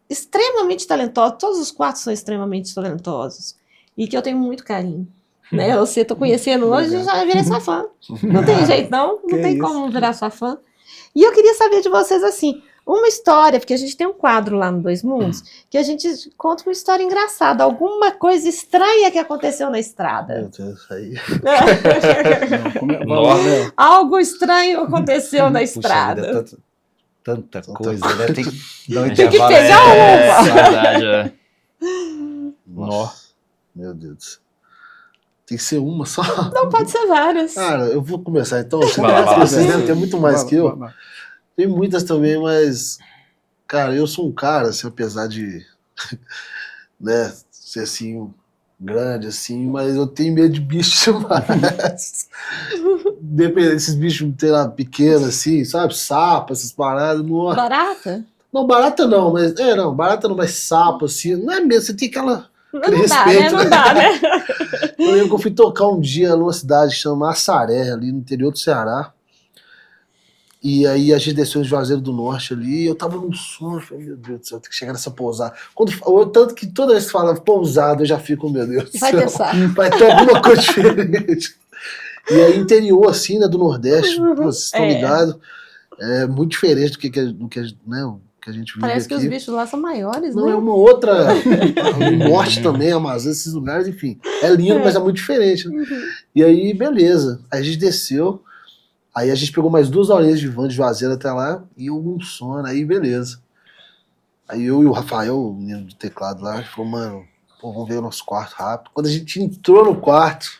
extremamente talentosas. Todos os quatro são extremamente talentosos. E que eu tenho muito carinho. Né? Você estou conhecendo hoje e já virei sua fã. Não tem jeito, não. Não tem como virar sua fã. E eu queria saber de vocês, assim, uma história, porque a gente tem um quadro lá no Dois Mundos, que a gente conta uma história engraçada, alguma coisa estranha que aconteceu na estrada. Meu Deus, aí. Algo estranho aconteceu na Puxa estrada. vida, tanta coisa, né? Tem que dar um Tem que intervalo. pegar uma. Verdade, é. Nossa. Meu Deus do céu. Tem que ser uma só. Não, pode ser várias. Cara, eu vou começar então. Vai. Vocês devem ter muito mais que eu. Tem muitas também, mas, cara, eu sou um cara, assim, apesar de, né, ser assim, grande, assim, mas eu tenho medo de bicho demais. Dependendo desses bichos, sei lá, pequenos, assim, sabe? Sapo, essas paradas. Não, Barata? não, barata não, mas. Não, barata não, mas sapo, assim. Não é mesmo, você tem aquela. Não dá, né? Não dá, né? Eu lembro que eu fui tocar um dia numa cidade chamada Assaré, ali no interior do Ceará. E aí a gente desceu em Juazeiro do Norte ali, e eu tava num sono, eu falei, meu Deus do céu, tem que chegar nessa pousada. Tanto que toda vez que fala pousada, eu já fico, meu Deus do Vai céu, ter sapo. vai ter alguma coisa diferente. E aí interior, assim, né, do Nordeste, vocês estão ligados, é muito diferente do que a gente vive Parece que aqui. os bichos lá são maiores, Não, né? é uma outra. O norte também, Amazonas, esses lugares, enfim. É lindo, mas é muito diferente. Né? E aí, beleza. Aí a gente desceu. Aí a gente pegou mais 2 horinhas de van de Juazeiro até lá. E eu um sono. Aí, beleza. Aí eu e o Rafael, o menino do teclado lá, falou, mano, vamos ver o nosso quarto rápido. Quando a gente entrou no quarto,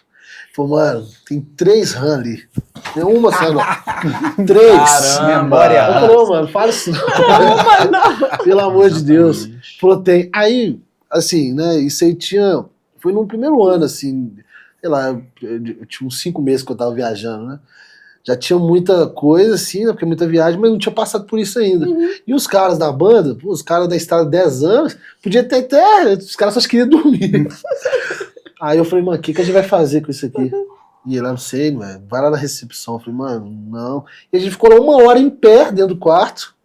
falou, mano, tem 3 rãs ali. Tem uma só, não. 3. Caramba. Memória. Eu falei, ô, mano, fala isso não. Pelo amor de Deus. Falou, tem. Aí, assim, né, isso aí foi no primeiro ano, assim, sei lá, eu tinha uns 5 meses que eu tava viajando, né? Já tinha muita coisa, assim, né, porque muita viagem, mas não tinha passado por isso ainda. E os caras da banda, os caras da estrada de 10 anos, podia ter até, os caras só queriam dormir. Aí eu falei, mano, o que a gente vai fazer com isso aqui? E ele, não sei, mano, vai lá na recepção. Eu falei, mano, não. E a gente ficou lá 1 hora em pé dentro do quarto,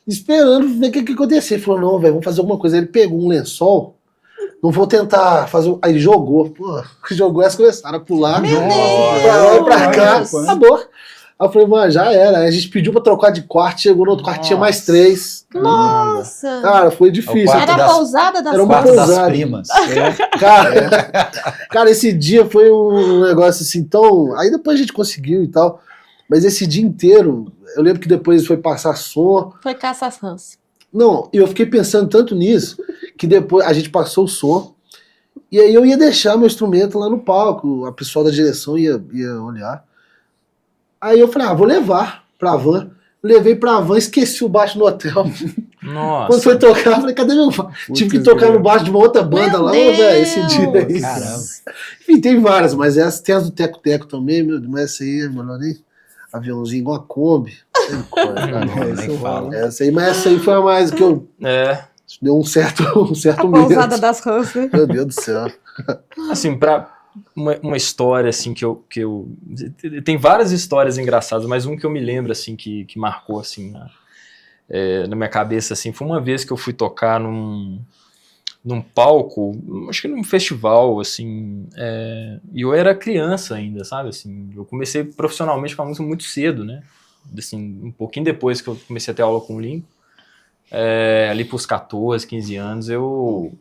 esperando ver o que acontecia. Ele falou, não, velho, vamos fazer alguma coisa. Aí ele pegou um lençol, não vou tentar fazer. Aí ele jogou, pô, jogou, elas começaram a pular. Meu pra Deus! lá e pra cá, Deus! acabou. Aí eu falei, mano, já era. Aí a gente pediu pra trocar de quarto, chegou no outro quarto, tinha mais 3. Nossa! Cara, foi difícil. quarto Era a das- pousada das Era uma Quarto das pousada. primas. Cara, esse dia foi um negócio assim tão. Aí depois a gente conseguiu e tal. Mas esse dia inteiro, eu lembro que depois foi passar som. Foi caça às rãs. Não, eu fiquei pensando tanto nisso que depois a gente passou o som. E aí eu ia deixar meu instrumento lá no palco. A pessoa da direção ia olhar. Aí eu falei, vou levar pra van. Levei pra van, esqueci o baixo no hotel. Nossa. Quando foi tocar, eu falei, cadê meu baixo? Tive que tocar no baixo de uma outra banda Meu lá, Deus! velho, esse dia aí. Caramba. Enfim, tem várias, mas tem as do Teco Teco também, meu Deus, mas essa aí é melhor nem. Aviãozinho igual a Kombi. Nem fala. Essa aí, mas essa aí foi a mais que eu. Deu um certo A medo. pousada das rãs, né? Meu Deus do céu. Assim, pra uma história, assim, que eu... Tem várias histórias engraçadas, mas um que eu me lembro, assim, que marcou, assim, na minha cabeça, assim, foi uma vez que eu fui tocar num palco, acho que num festival, assim, e eu era criança ainda, sabe, assim, eu comecei profissionalmente com a música muito cedo, né, assim, um pouquinho depois que eu comecei a ter aula com o Lincoln, ali pros 14, 15 anos, eu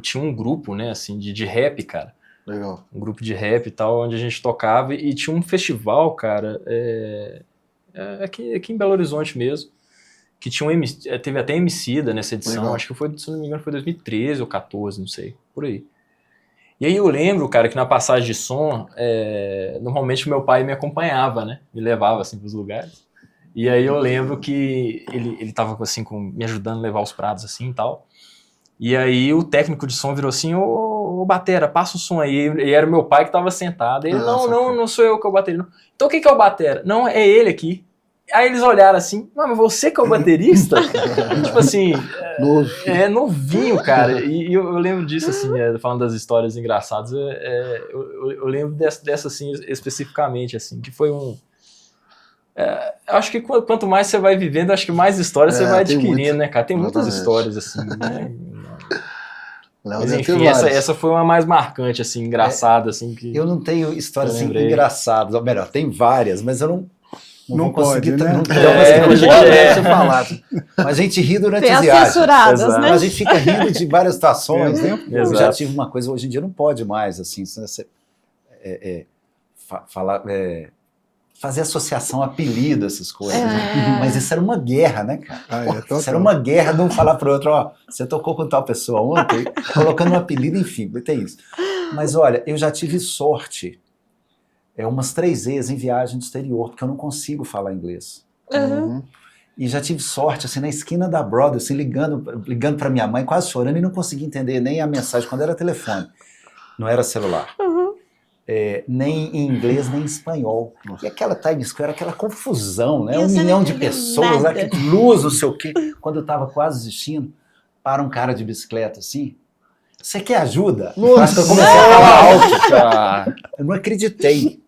tinha um grupo, né, assim, de rap, cara. Legal. Um grupo de rap e tal, onde a gente tocava, e tinha um festival, cara, aqui em Belo Horizonte mesmo, que tinha teve até Emicida nessa edição, Legal. acho que foi, se não me engano, foi 2013 ou 14, não sei, por aí. E aí eu lembro, cara, que na passagem de som, normalmente meu pai me acompanhava, né, me levava, assim, pros lugares. E aí eu lembro que ele tava, assim, me ajudando a levar os pratos, assim, e tal. E aí o técnico de som virou assim, ô batera, passa o som aí. E era o meu pai que tava sentado. Ele, não sou eu que é o batera. Não. Então quem que é o batera? Não, é ele aqui. Aí eles olharam assim, mas você que é o baterista? Tipo assim, novinho, cara. E eu lembro disso, assim, falando das histórias engraçadas, eu lembro dessa, assim, especificamente, assim, que foi acho que quanto mais você vai vivendo, acho que mais histórias você vai adquirindo, né, cara? Tem muitas histórias, assim, né? Mas enfim, essa foi uma mais marcante, assim, engraçada, assim. Que eu não tenho histórias assim, engraçadas, ou melhor, tem várias, mas eu não vou conseguir, pode, né? Não pode ser falado. Mas a gente ri durante as viagens. Censuradas, né? Mas a gente fica rindo de várias situações. Eu já Exato. tive uma coisa, hoje em dia não pode mais, assim, fazer associação, apelido, essas coisas. Né? Mas isso era uma guerra, né, cara? Isso era uma guerra de um falar pro outro, ó, você tocou com tal pessoa ontem, colocando um apelido, enfim, tem isso. Mas olha, eu já tive sorte umas 3 vezes em viagem do exterior, porque eu não consigo falar inglês. E já tive sorte, assim, na esquina da Broadway, assim, ligando para minha mãe, quase chorando, e não conseguia entender nem a mensagem, quando era telefone, não era celular. Nem em inglês, nem em espanhol. E aquela Times Square, aquela confusão, né? 1 milhão de pessoas, lá, luz, não sei o quê. Quando eu estava quase desistindo, para um cara de bicicleta, assim, você quer ajuda? Acho que eu comecei a falar alto, cara. Eu não acreditei.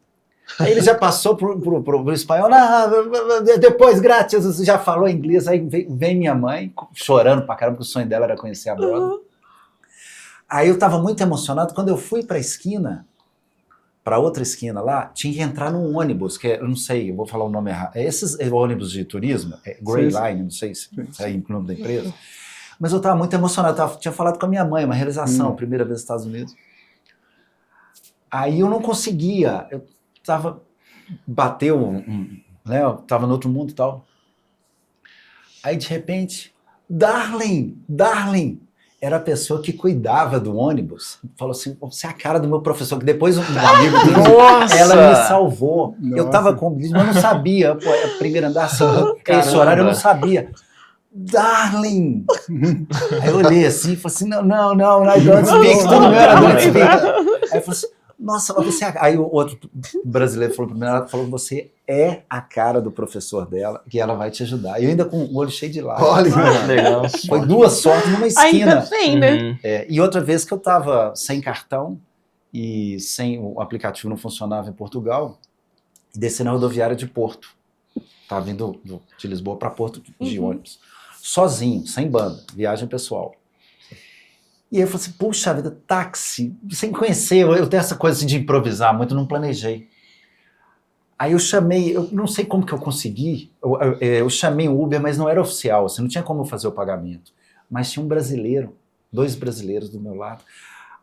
Aí ele já passou pro espanhol, depois, grátis, você já falou inglês. Aí vem minha mãe, chorando pra caramba, porque o sonho dela era conhecer a Broadway. Aí eu tava muito emocionado, quando eu fui pra esquina, para outra esquina lá, tinha que entrar num ônibus, que eu não sei, eu vou falar o nome errado. Esses ônibus de turismo, Grey Line, não sei se é o nome da empresa. Mas eu estava muito emocionado, tinha falado com a minha mãe, uma realização, primeira vez nos Estados Unidos. Aí eu não conseguia, eu estava, né, eu estava no outro mundo e tal. Aí de repente, Darling, era a pessoa que cuidava do ônibus. Falou assim, você é a cara do meu professor, que depois um amigo dele, ela me salvou. Nossa. Eu estava com mas eu não sabia, primeiro andar, esse horário eu não sabia. Darling! Aí eu olhei assim e falei assim, não, I don't speak, tudo meu era don't speak. Aí eu falei assim, nossa, mas você... Aí o outro brasileiro falou pra mim, ela falou que você é a cara do professor dela, que ela vai te ajudar. E eu ainda com o olho cheio de lágrimas. Olha, legal. Foi 2 sortes numa esquina. Ainda bem, né? E outra vez que eu tava sem cartão e sem o aplicativo não funcionava em Portugal, e desci na rodoviária de Porto. Tava vindo de Lisboa para Porto de ônibus. Sozinho, sem banda, viagem pessoal. E aí eu falei assim, puxa vida, táxi, sem conhecer, eu tenho essa coisa assim de improvisar muito, não planejei. Aí eu chamei, eu não sei como que eu consegui, eu chamei um Uber, mas não era oficial, assim, não tinha como eu fazer o pagamento. Mas tinha um brasileiro, 2 brasileiros do meu lado.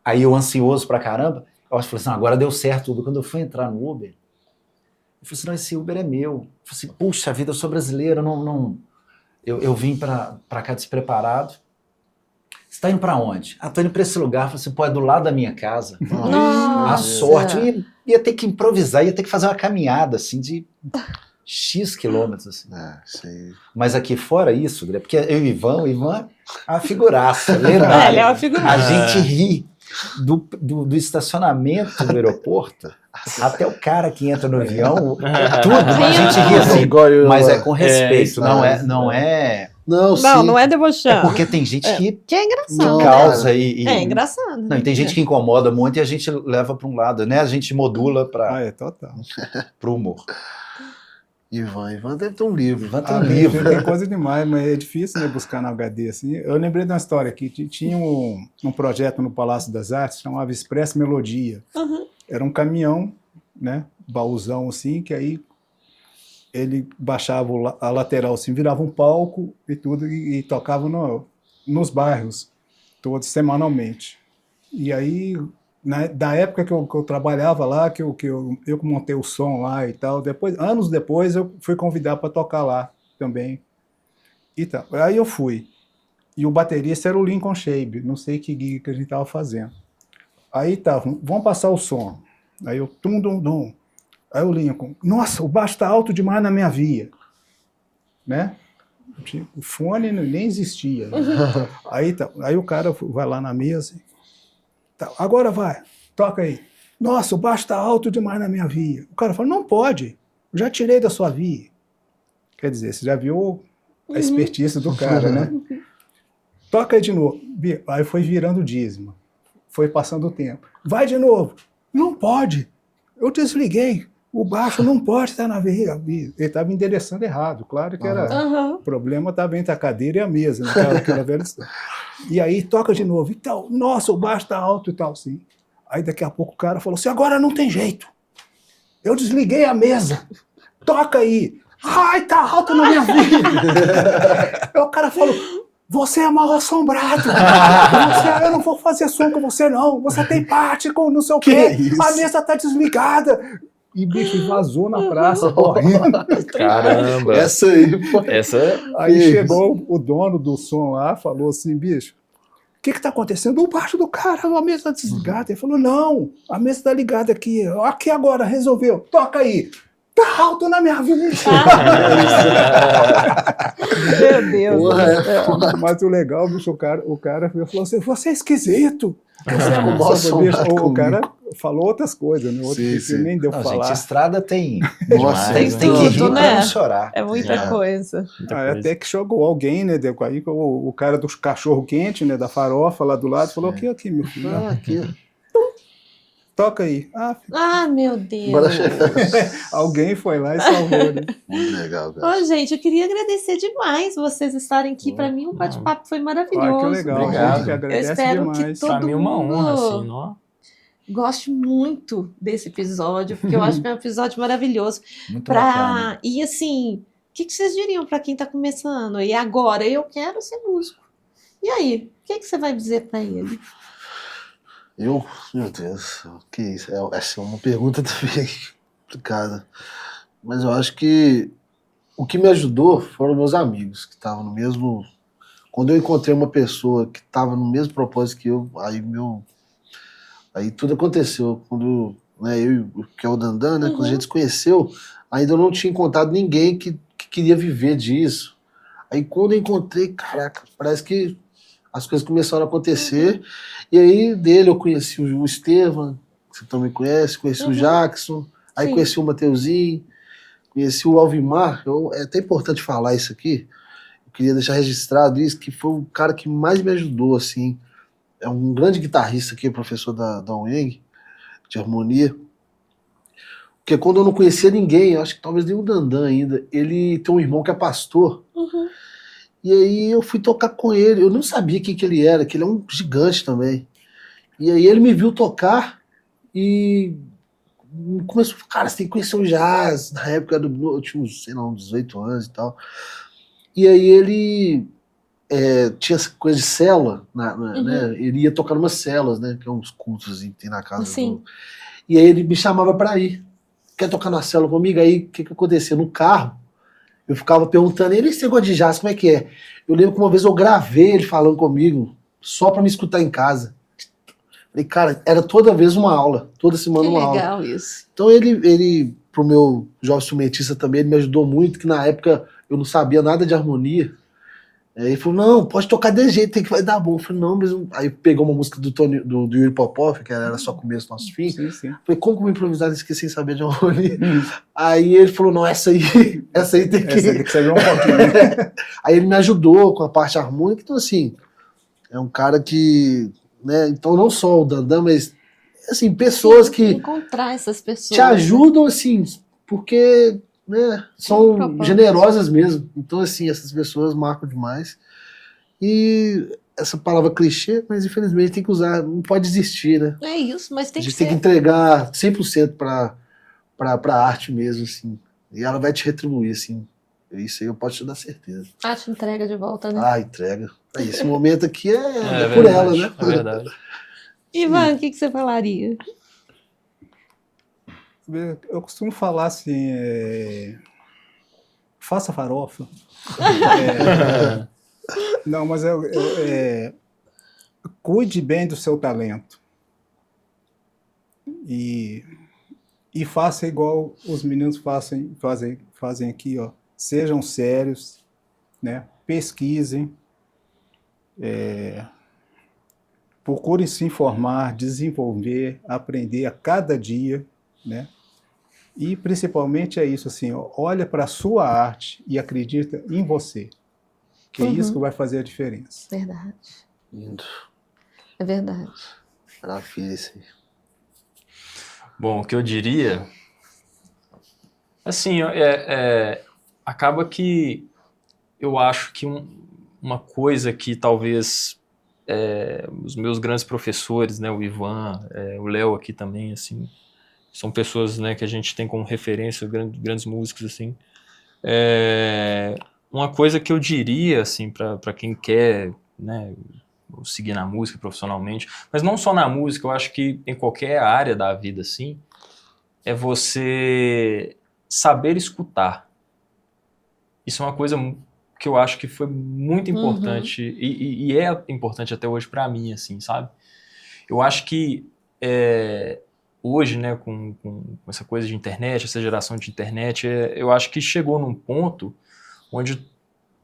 Aí eu ansioso pra caramba, eu falei assim, agora deu certo tudo. Quando eu fui entrar no Uber, eu falei assim, não, esse Uber é meu. Eu falei assim, puxa vida, eu sou brasileiro, eu vim pra cá despreparado. Você tá indo pra onde? Ah, tô indo pra esse lugar. Eu falei assim, pô, é do lado da minha casa. A Nossa. sorte. Eu ia ter que improvisar, ia ter que fazer uma caminhada, assim, de X quilômetros, assim. Isso aí. Mas aqui fora isso, André, porque eu e o Ivan é uma figuraça, lendária. Ele é uma figuraça. A gente ri do estacionamento do aeroporto até o cara que entra no avião, tudo, a gente ri assim, Igual eu, mas é com respeito, isso, não não é Não, sim. Não é debochando. porque tem gente Que é engraçado. Não, né? causa e É engraçado. não, e tem gente que incomoda muito e a gente leva para um lado, né? A gente modula para É total. o humor. Ivan deve ter um livro. Ivan tem um Tem livro. tem coisa demais, mas é difícil, né, buscar no HD assim. Eu lembrei de uma história aqui, tinha um projeto no Palácio das Artes, chamava Expresso Melodia. Uhum. Era um caminhão, né, baúzão assim, que aí ele baixava a lateral assim, virava um palco e tudo, e tocava nos bairros, todos semanalmente. E aí, da época que eu trabalhava lá, que eu montei o som lá e tal, anos depois eu fui convidado para tocar lá também. E tal. Aí eu fui. E o baterista era o Lincoln Shabe, não sei que gig que a gente estava fazendo. Aí tá, vamos passar o som. Aí eu, tum. Aí o Lincoln, nossa, o baixo tá alto demais na minha via. Né? O fone nem existia. Né? Aí o cara vai lá na mesa, tá, agora vai, toca aí. Nossa, o baixo tá alto demais na minha via. O cara fala, não pode, eu já tirei da sua via. Quer dizer, você já viu a expertise do cara, né? Toca aí de novo. Aí foi virando dízimo. Foi passando o tempo. Vai de novo. Não pode. Eu desliguei. O baixo não pode estar na via. Ele estava endereçando errado. Claro que era. Uhum. O problema estava entre a cadeira e a mesa. Aquela velha história. E aí toca de novo. E tal. Nossa, o baixo está alto e tal, sim. Aí daqui a pouco o cara falou assim: agora não tem jeito. Eu desliguei a mesa. Toca aí. Ai, tá alto na minha vida. Aí o cara falou: você é mal assombrado. Eu não vou fazer som com você, não. Você tem parte com não sei o quê. A mesa tá desligada. E bicho vazou na praça, correndo. Caramba. Essa aí, pô. Aí chegou o dono do som lá, falou assim, bicho, o que tá acontecendo? O baixo do cara, a mesa tá desligada. Ele falou, não, a mesa tá ligada aqui. Aqui agora, resolveu. Toca aí. Tá alto na minha vida. Meu Deus. Porra, Mas o legal, bicho, o cara falou assim, você é esquisito. Você é mal mal assombrado o cara falou outras coisas, né? Sim, Que nem deu Não, falar. gente, estrada tem Nossa, demais, tem tem que rir tudo, pra né? não chorar. É muita coisa. Até que chegou alguém, né? Aí o cara do cachorro quente, né? Da farofa lá do lado, falou: aqui, meu filho. Ah, aqui. Toca aí. Ah, meu Deus. Bora chegar. Alguém foi lá e salvou, né? Muito legal, cara. Ô, gente, eu queria agradecer demais vocês estarem aqui. Para mim, o bate-papo foi maravilhoso. Que legal. Obrigado. A gente Eu agradece espero que demais. todo Pra mim é uma mundo honra, assim, ó. goste muito desse episódio, porque eu acho que é um episódio maravilhoso. Muito bacana. E assim, o que vocês diriam para quem está começando? E agora, eu quero ser músico. E aí, o que você vai dizer para ele? Meu Deus, que isso? Essa é uma pergunta também complicada. Mas eu acho que o que me ajudou foram meus amigos, que estavam no mesmo... Quando eu encontrei uma pessoa que estava no mesmo propósito que eu, aí tudo aconteceu. Quando que é o Dandan, né? Quando a gente se conheceu, ainda eu não tinha encontrado ninguém que queria viver disso. Aí quando eu encontrei, caraca, parece que as coisas começaram a acontecer. E aí dele eu conheci o Estevam, que você também conhece, conheci o Jackson, aí Sim. conheci o Mateuzinho, conheci o Alvimar. É até importante falar isso aqui. Eu queria deixar registrado isso, que foi o cara que mais me ajudou, assim. É um grande guitarrista aqui, professor da UENG, de harmonia. Porque quando eu não conhecia ninguém, eu acho que talvez nem o Dandan ainda, ele tem um irmão que é pastor. E aí eu fui tocar com ele. Eu não sabia quem que ele era, que ele é um gigante também. E aí ele me viu tocar e começou a falar, cara, você tem que conhecer o jazz. Na época eu tinha uns, sei lá, uns 18 anos e tal. E aí ele tinha essa coisa de cela, né? Ele ia tocar umas celas, né? Que é uns cultos que tem na casa. Sim. E aí ele me chamava pra ir. Quer tocar na cela comigo? Aí o que acontecia? No carro, eu ficava perguntando, ele, esse negócio de jazz, como é que é? Eu lembro que uma vez eu gravei ele falando comigo, só pra me escutar em casa. Falei, cara, era toda vez uma aula, toda semana Que uma aula. legal isso. Então ele, pro meu jovem instrumentista também, ele me ajudou muito, que na época eu não sabia nada de harmonia. Aí ele falou, não, pode tocar desse jeito, tem que vai dar bom. Eu falei, não, mas... Aí pegou uma música do Yuri Popov, que era só começo, nosso fim. Sim, sim. Falei, como que eu vou improvisar isso aqui sem saber de harmonia? Aí ele falou, não, essa aí tem que... Essa tem que saber um pouquinho. Aí ele me ajudou com a parte harmônica, então assim, é um cara que, né, então não só o Dandan, mas, assim, pessoas que Encontrar essas pessoas. te ajudam, assim, porque, né, são propósito. generosas mesmo. Então, assim, essas pessoas marcam demais. E essa palavra clichê, mas infelizmente tem que usar, não pode desistir, né? É isso, mas tem A que gente tem que ser. entregar 100% pra arte mesmo, assim. E ela vai te retribuir, assim. Isso aí eu posso te dar certeza. A te entrega de volta, né? Ah, entrega. Aí, esse momento aqui é por verdade, ela, né? É verdade. Ivan, o que você falaria? Eu costumo falar assim, faça farofa. Não, mas cuide bem do seu talento. E faça igual os meninos fazem aqui, ó. Sejam sérios, né? Pesquisem, procurem se informar, desenvolver, aprender a cada dia, né? E principalmente é isso, assim, ó, olha para a sua arte e acredita em você, que é isso que vai fazer a diferença. Verdade. Lindo. É verdade. Maravilha isso aí. Bom, o que eu diria, assim, acaba que eu acho que uma coisa que talvez os meus grandes professores, né, o Ivan, o Léo aqui também, assim, são pessoas, né, que a gente tem como referência, grandes músicos, assim. Uma coisa que eu diria, assim, para quem quer, né, seguir na música profissionalmente, mas não só na música, eu acho que em qualquer área da vida, assim, é você saber escutar. Isso é uma coisa que eu acho que foi muito importante e é importante até hoje para mim, assim, sabe? Eu acho que hoje, né, com essa coisa de internet, essa geração de internet, eu acho que chegou num ponto onde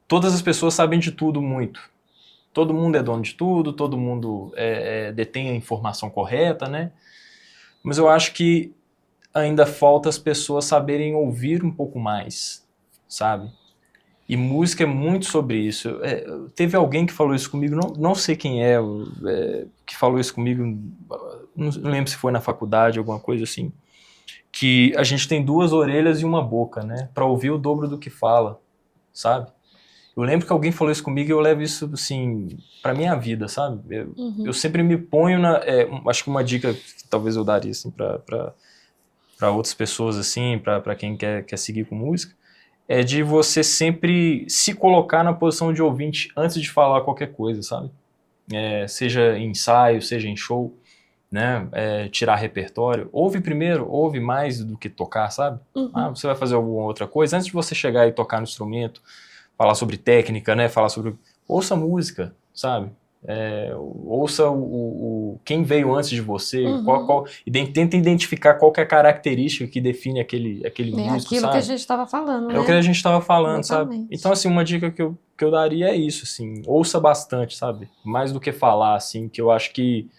todas as pessoas sabem de tudo muito. Todo mundo é dono de tudo, todo mundo detém a informação correta, né? Mas eu acho que ainda falta as pessoas saberem ouvir um pouco mais, sabe? E música é muito sobre isso. Teve alguém que falou isso comigo, não sei quem que falou isso comigo, não lembro se foi na faculdade, alguma coisa assim, que a gente tem 2 orelhas e uma boca, né? Para ouvir o dobro do que fala, sabe? Eu lembro que alguém falou isso comigo e eu levo isso, assim, pra minha vida, sabe? Eu sempre me ponho acho que uma dica que talvez eu daria, assim, pra outras pessoas, assim, pra quem quer seguir com música, é de você sempre se colocar na posição de ouvinte antes de falar qualquer coisa, sabe? Seja em ensaio, seja em show, né? Tirar repertório. Ouve primeiro, ouve mais do que tocar, sabe? Você vai fazer alguma outra coisa, antes de você chegar e tocar no instrumento, falar sobre técnica, né? Falar sobre... Ouça música, sabe? Ouça quem veio antes de você, tenta identificar qual que é a característica que define aquele músico, aquilo sabe? que a gente estava falando, né? É o que a gente estava falando, Exatamente. sabe? Então, assim, uma dica que eu daria é isso, assim, ouça bastante, sabe? Mais do que falar, assim, que eu acho que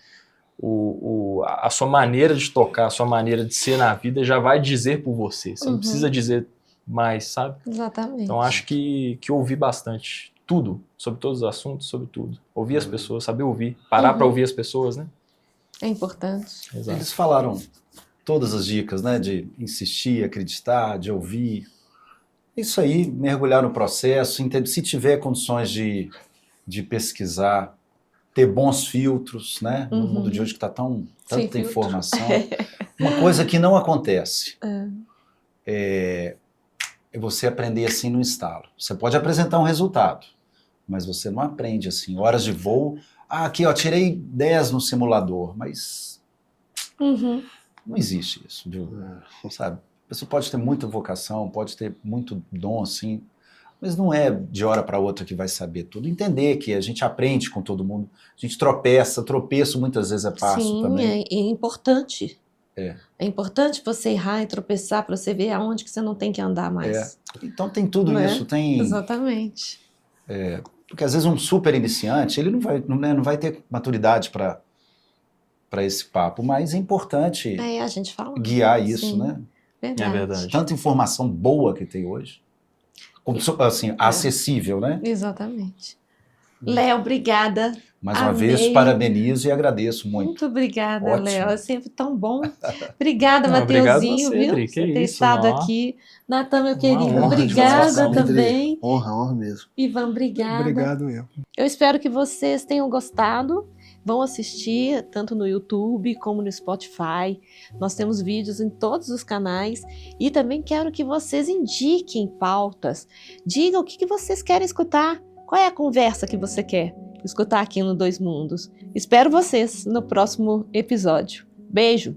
a sua maneira de tocar, a sua maneira de ser na vida já vai dizer por você. Você não precisa dizer mais, sabe? Exatamente. Então, acho que ouvir bastante. Tudo. Sobre todos os assuntos, sobre tudo. Ouvir as pessoas, saber ouvir. Parar para ouvir as pessoas, né? É importante. Exato. Eles falaram todas as dicas, né? De insistir, acreditar, de ouvir. Isso aí, mergulhar no processo, se tiver condições de pesquisar, ter bons filtros, né? No mundo de hoje que está tanta informação. Uma coisa que não acontece é você aprender assim no estalo. Você pode apresentar um resultado, mas você não aprende assim, horas de voo. Aqui, ó, tirei 10 no simulador, mas não existe isso, viu? Sabe? A pessoa pode ter muita vocação, pode ter muito dom, assim. Mas não é de hora para outra que vai saber tudo. Entender que a gente aprende com todo mundo, a gente tropeço muitas vezes é passo Sim, também. é importante. É. É importante você errar e tropeçar para você ver aonde que você não tem que andar mais. Então tem tudo Não é? isso, tem... Exatamente. Porque às vezes um super iniciante, ele não vai ter maturidade para esse papo, mas é importante É, a gente fala. guiar isso, Sim, né? Verdade. É verdade. Tanta informação boa que tem hoje, assim, acessível, né? Exatamente. Léo, obrigada. Mais uma Amei. vez, parabenizo e agradeço muito. Muito obrigada, Ótimo. Léo. É sempre tão bom. Obrigada, Não, obrigado Mateuzinho, você, viu? Dri, Por que você ter isso, estado ó. aqui. Natan, meu querido, honra de obrigada participação, também. Honra mesmo. Ivan, obrigada. Obrigado eu. Eu espero que vocês tenham gostado. Vão assistir tanto no YouTube como no Spotify. Nós temos vídeos em todos os canais. E também quero que vocês indiquem pautas. Digam o que vocês querem escutar. Qual é a conversa que você quer escutar aqui no Dois Mundos? Espero vocês no próximo episódio. Beijo!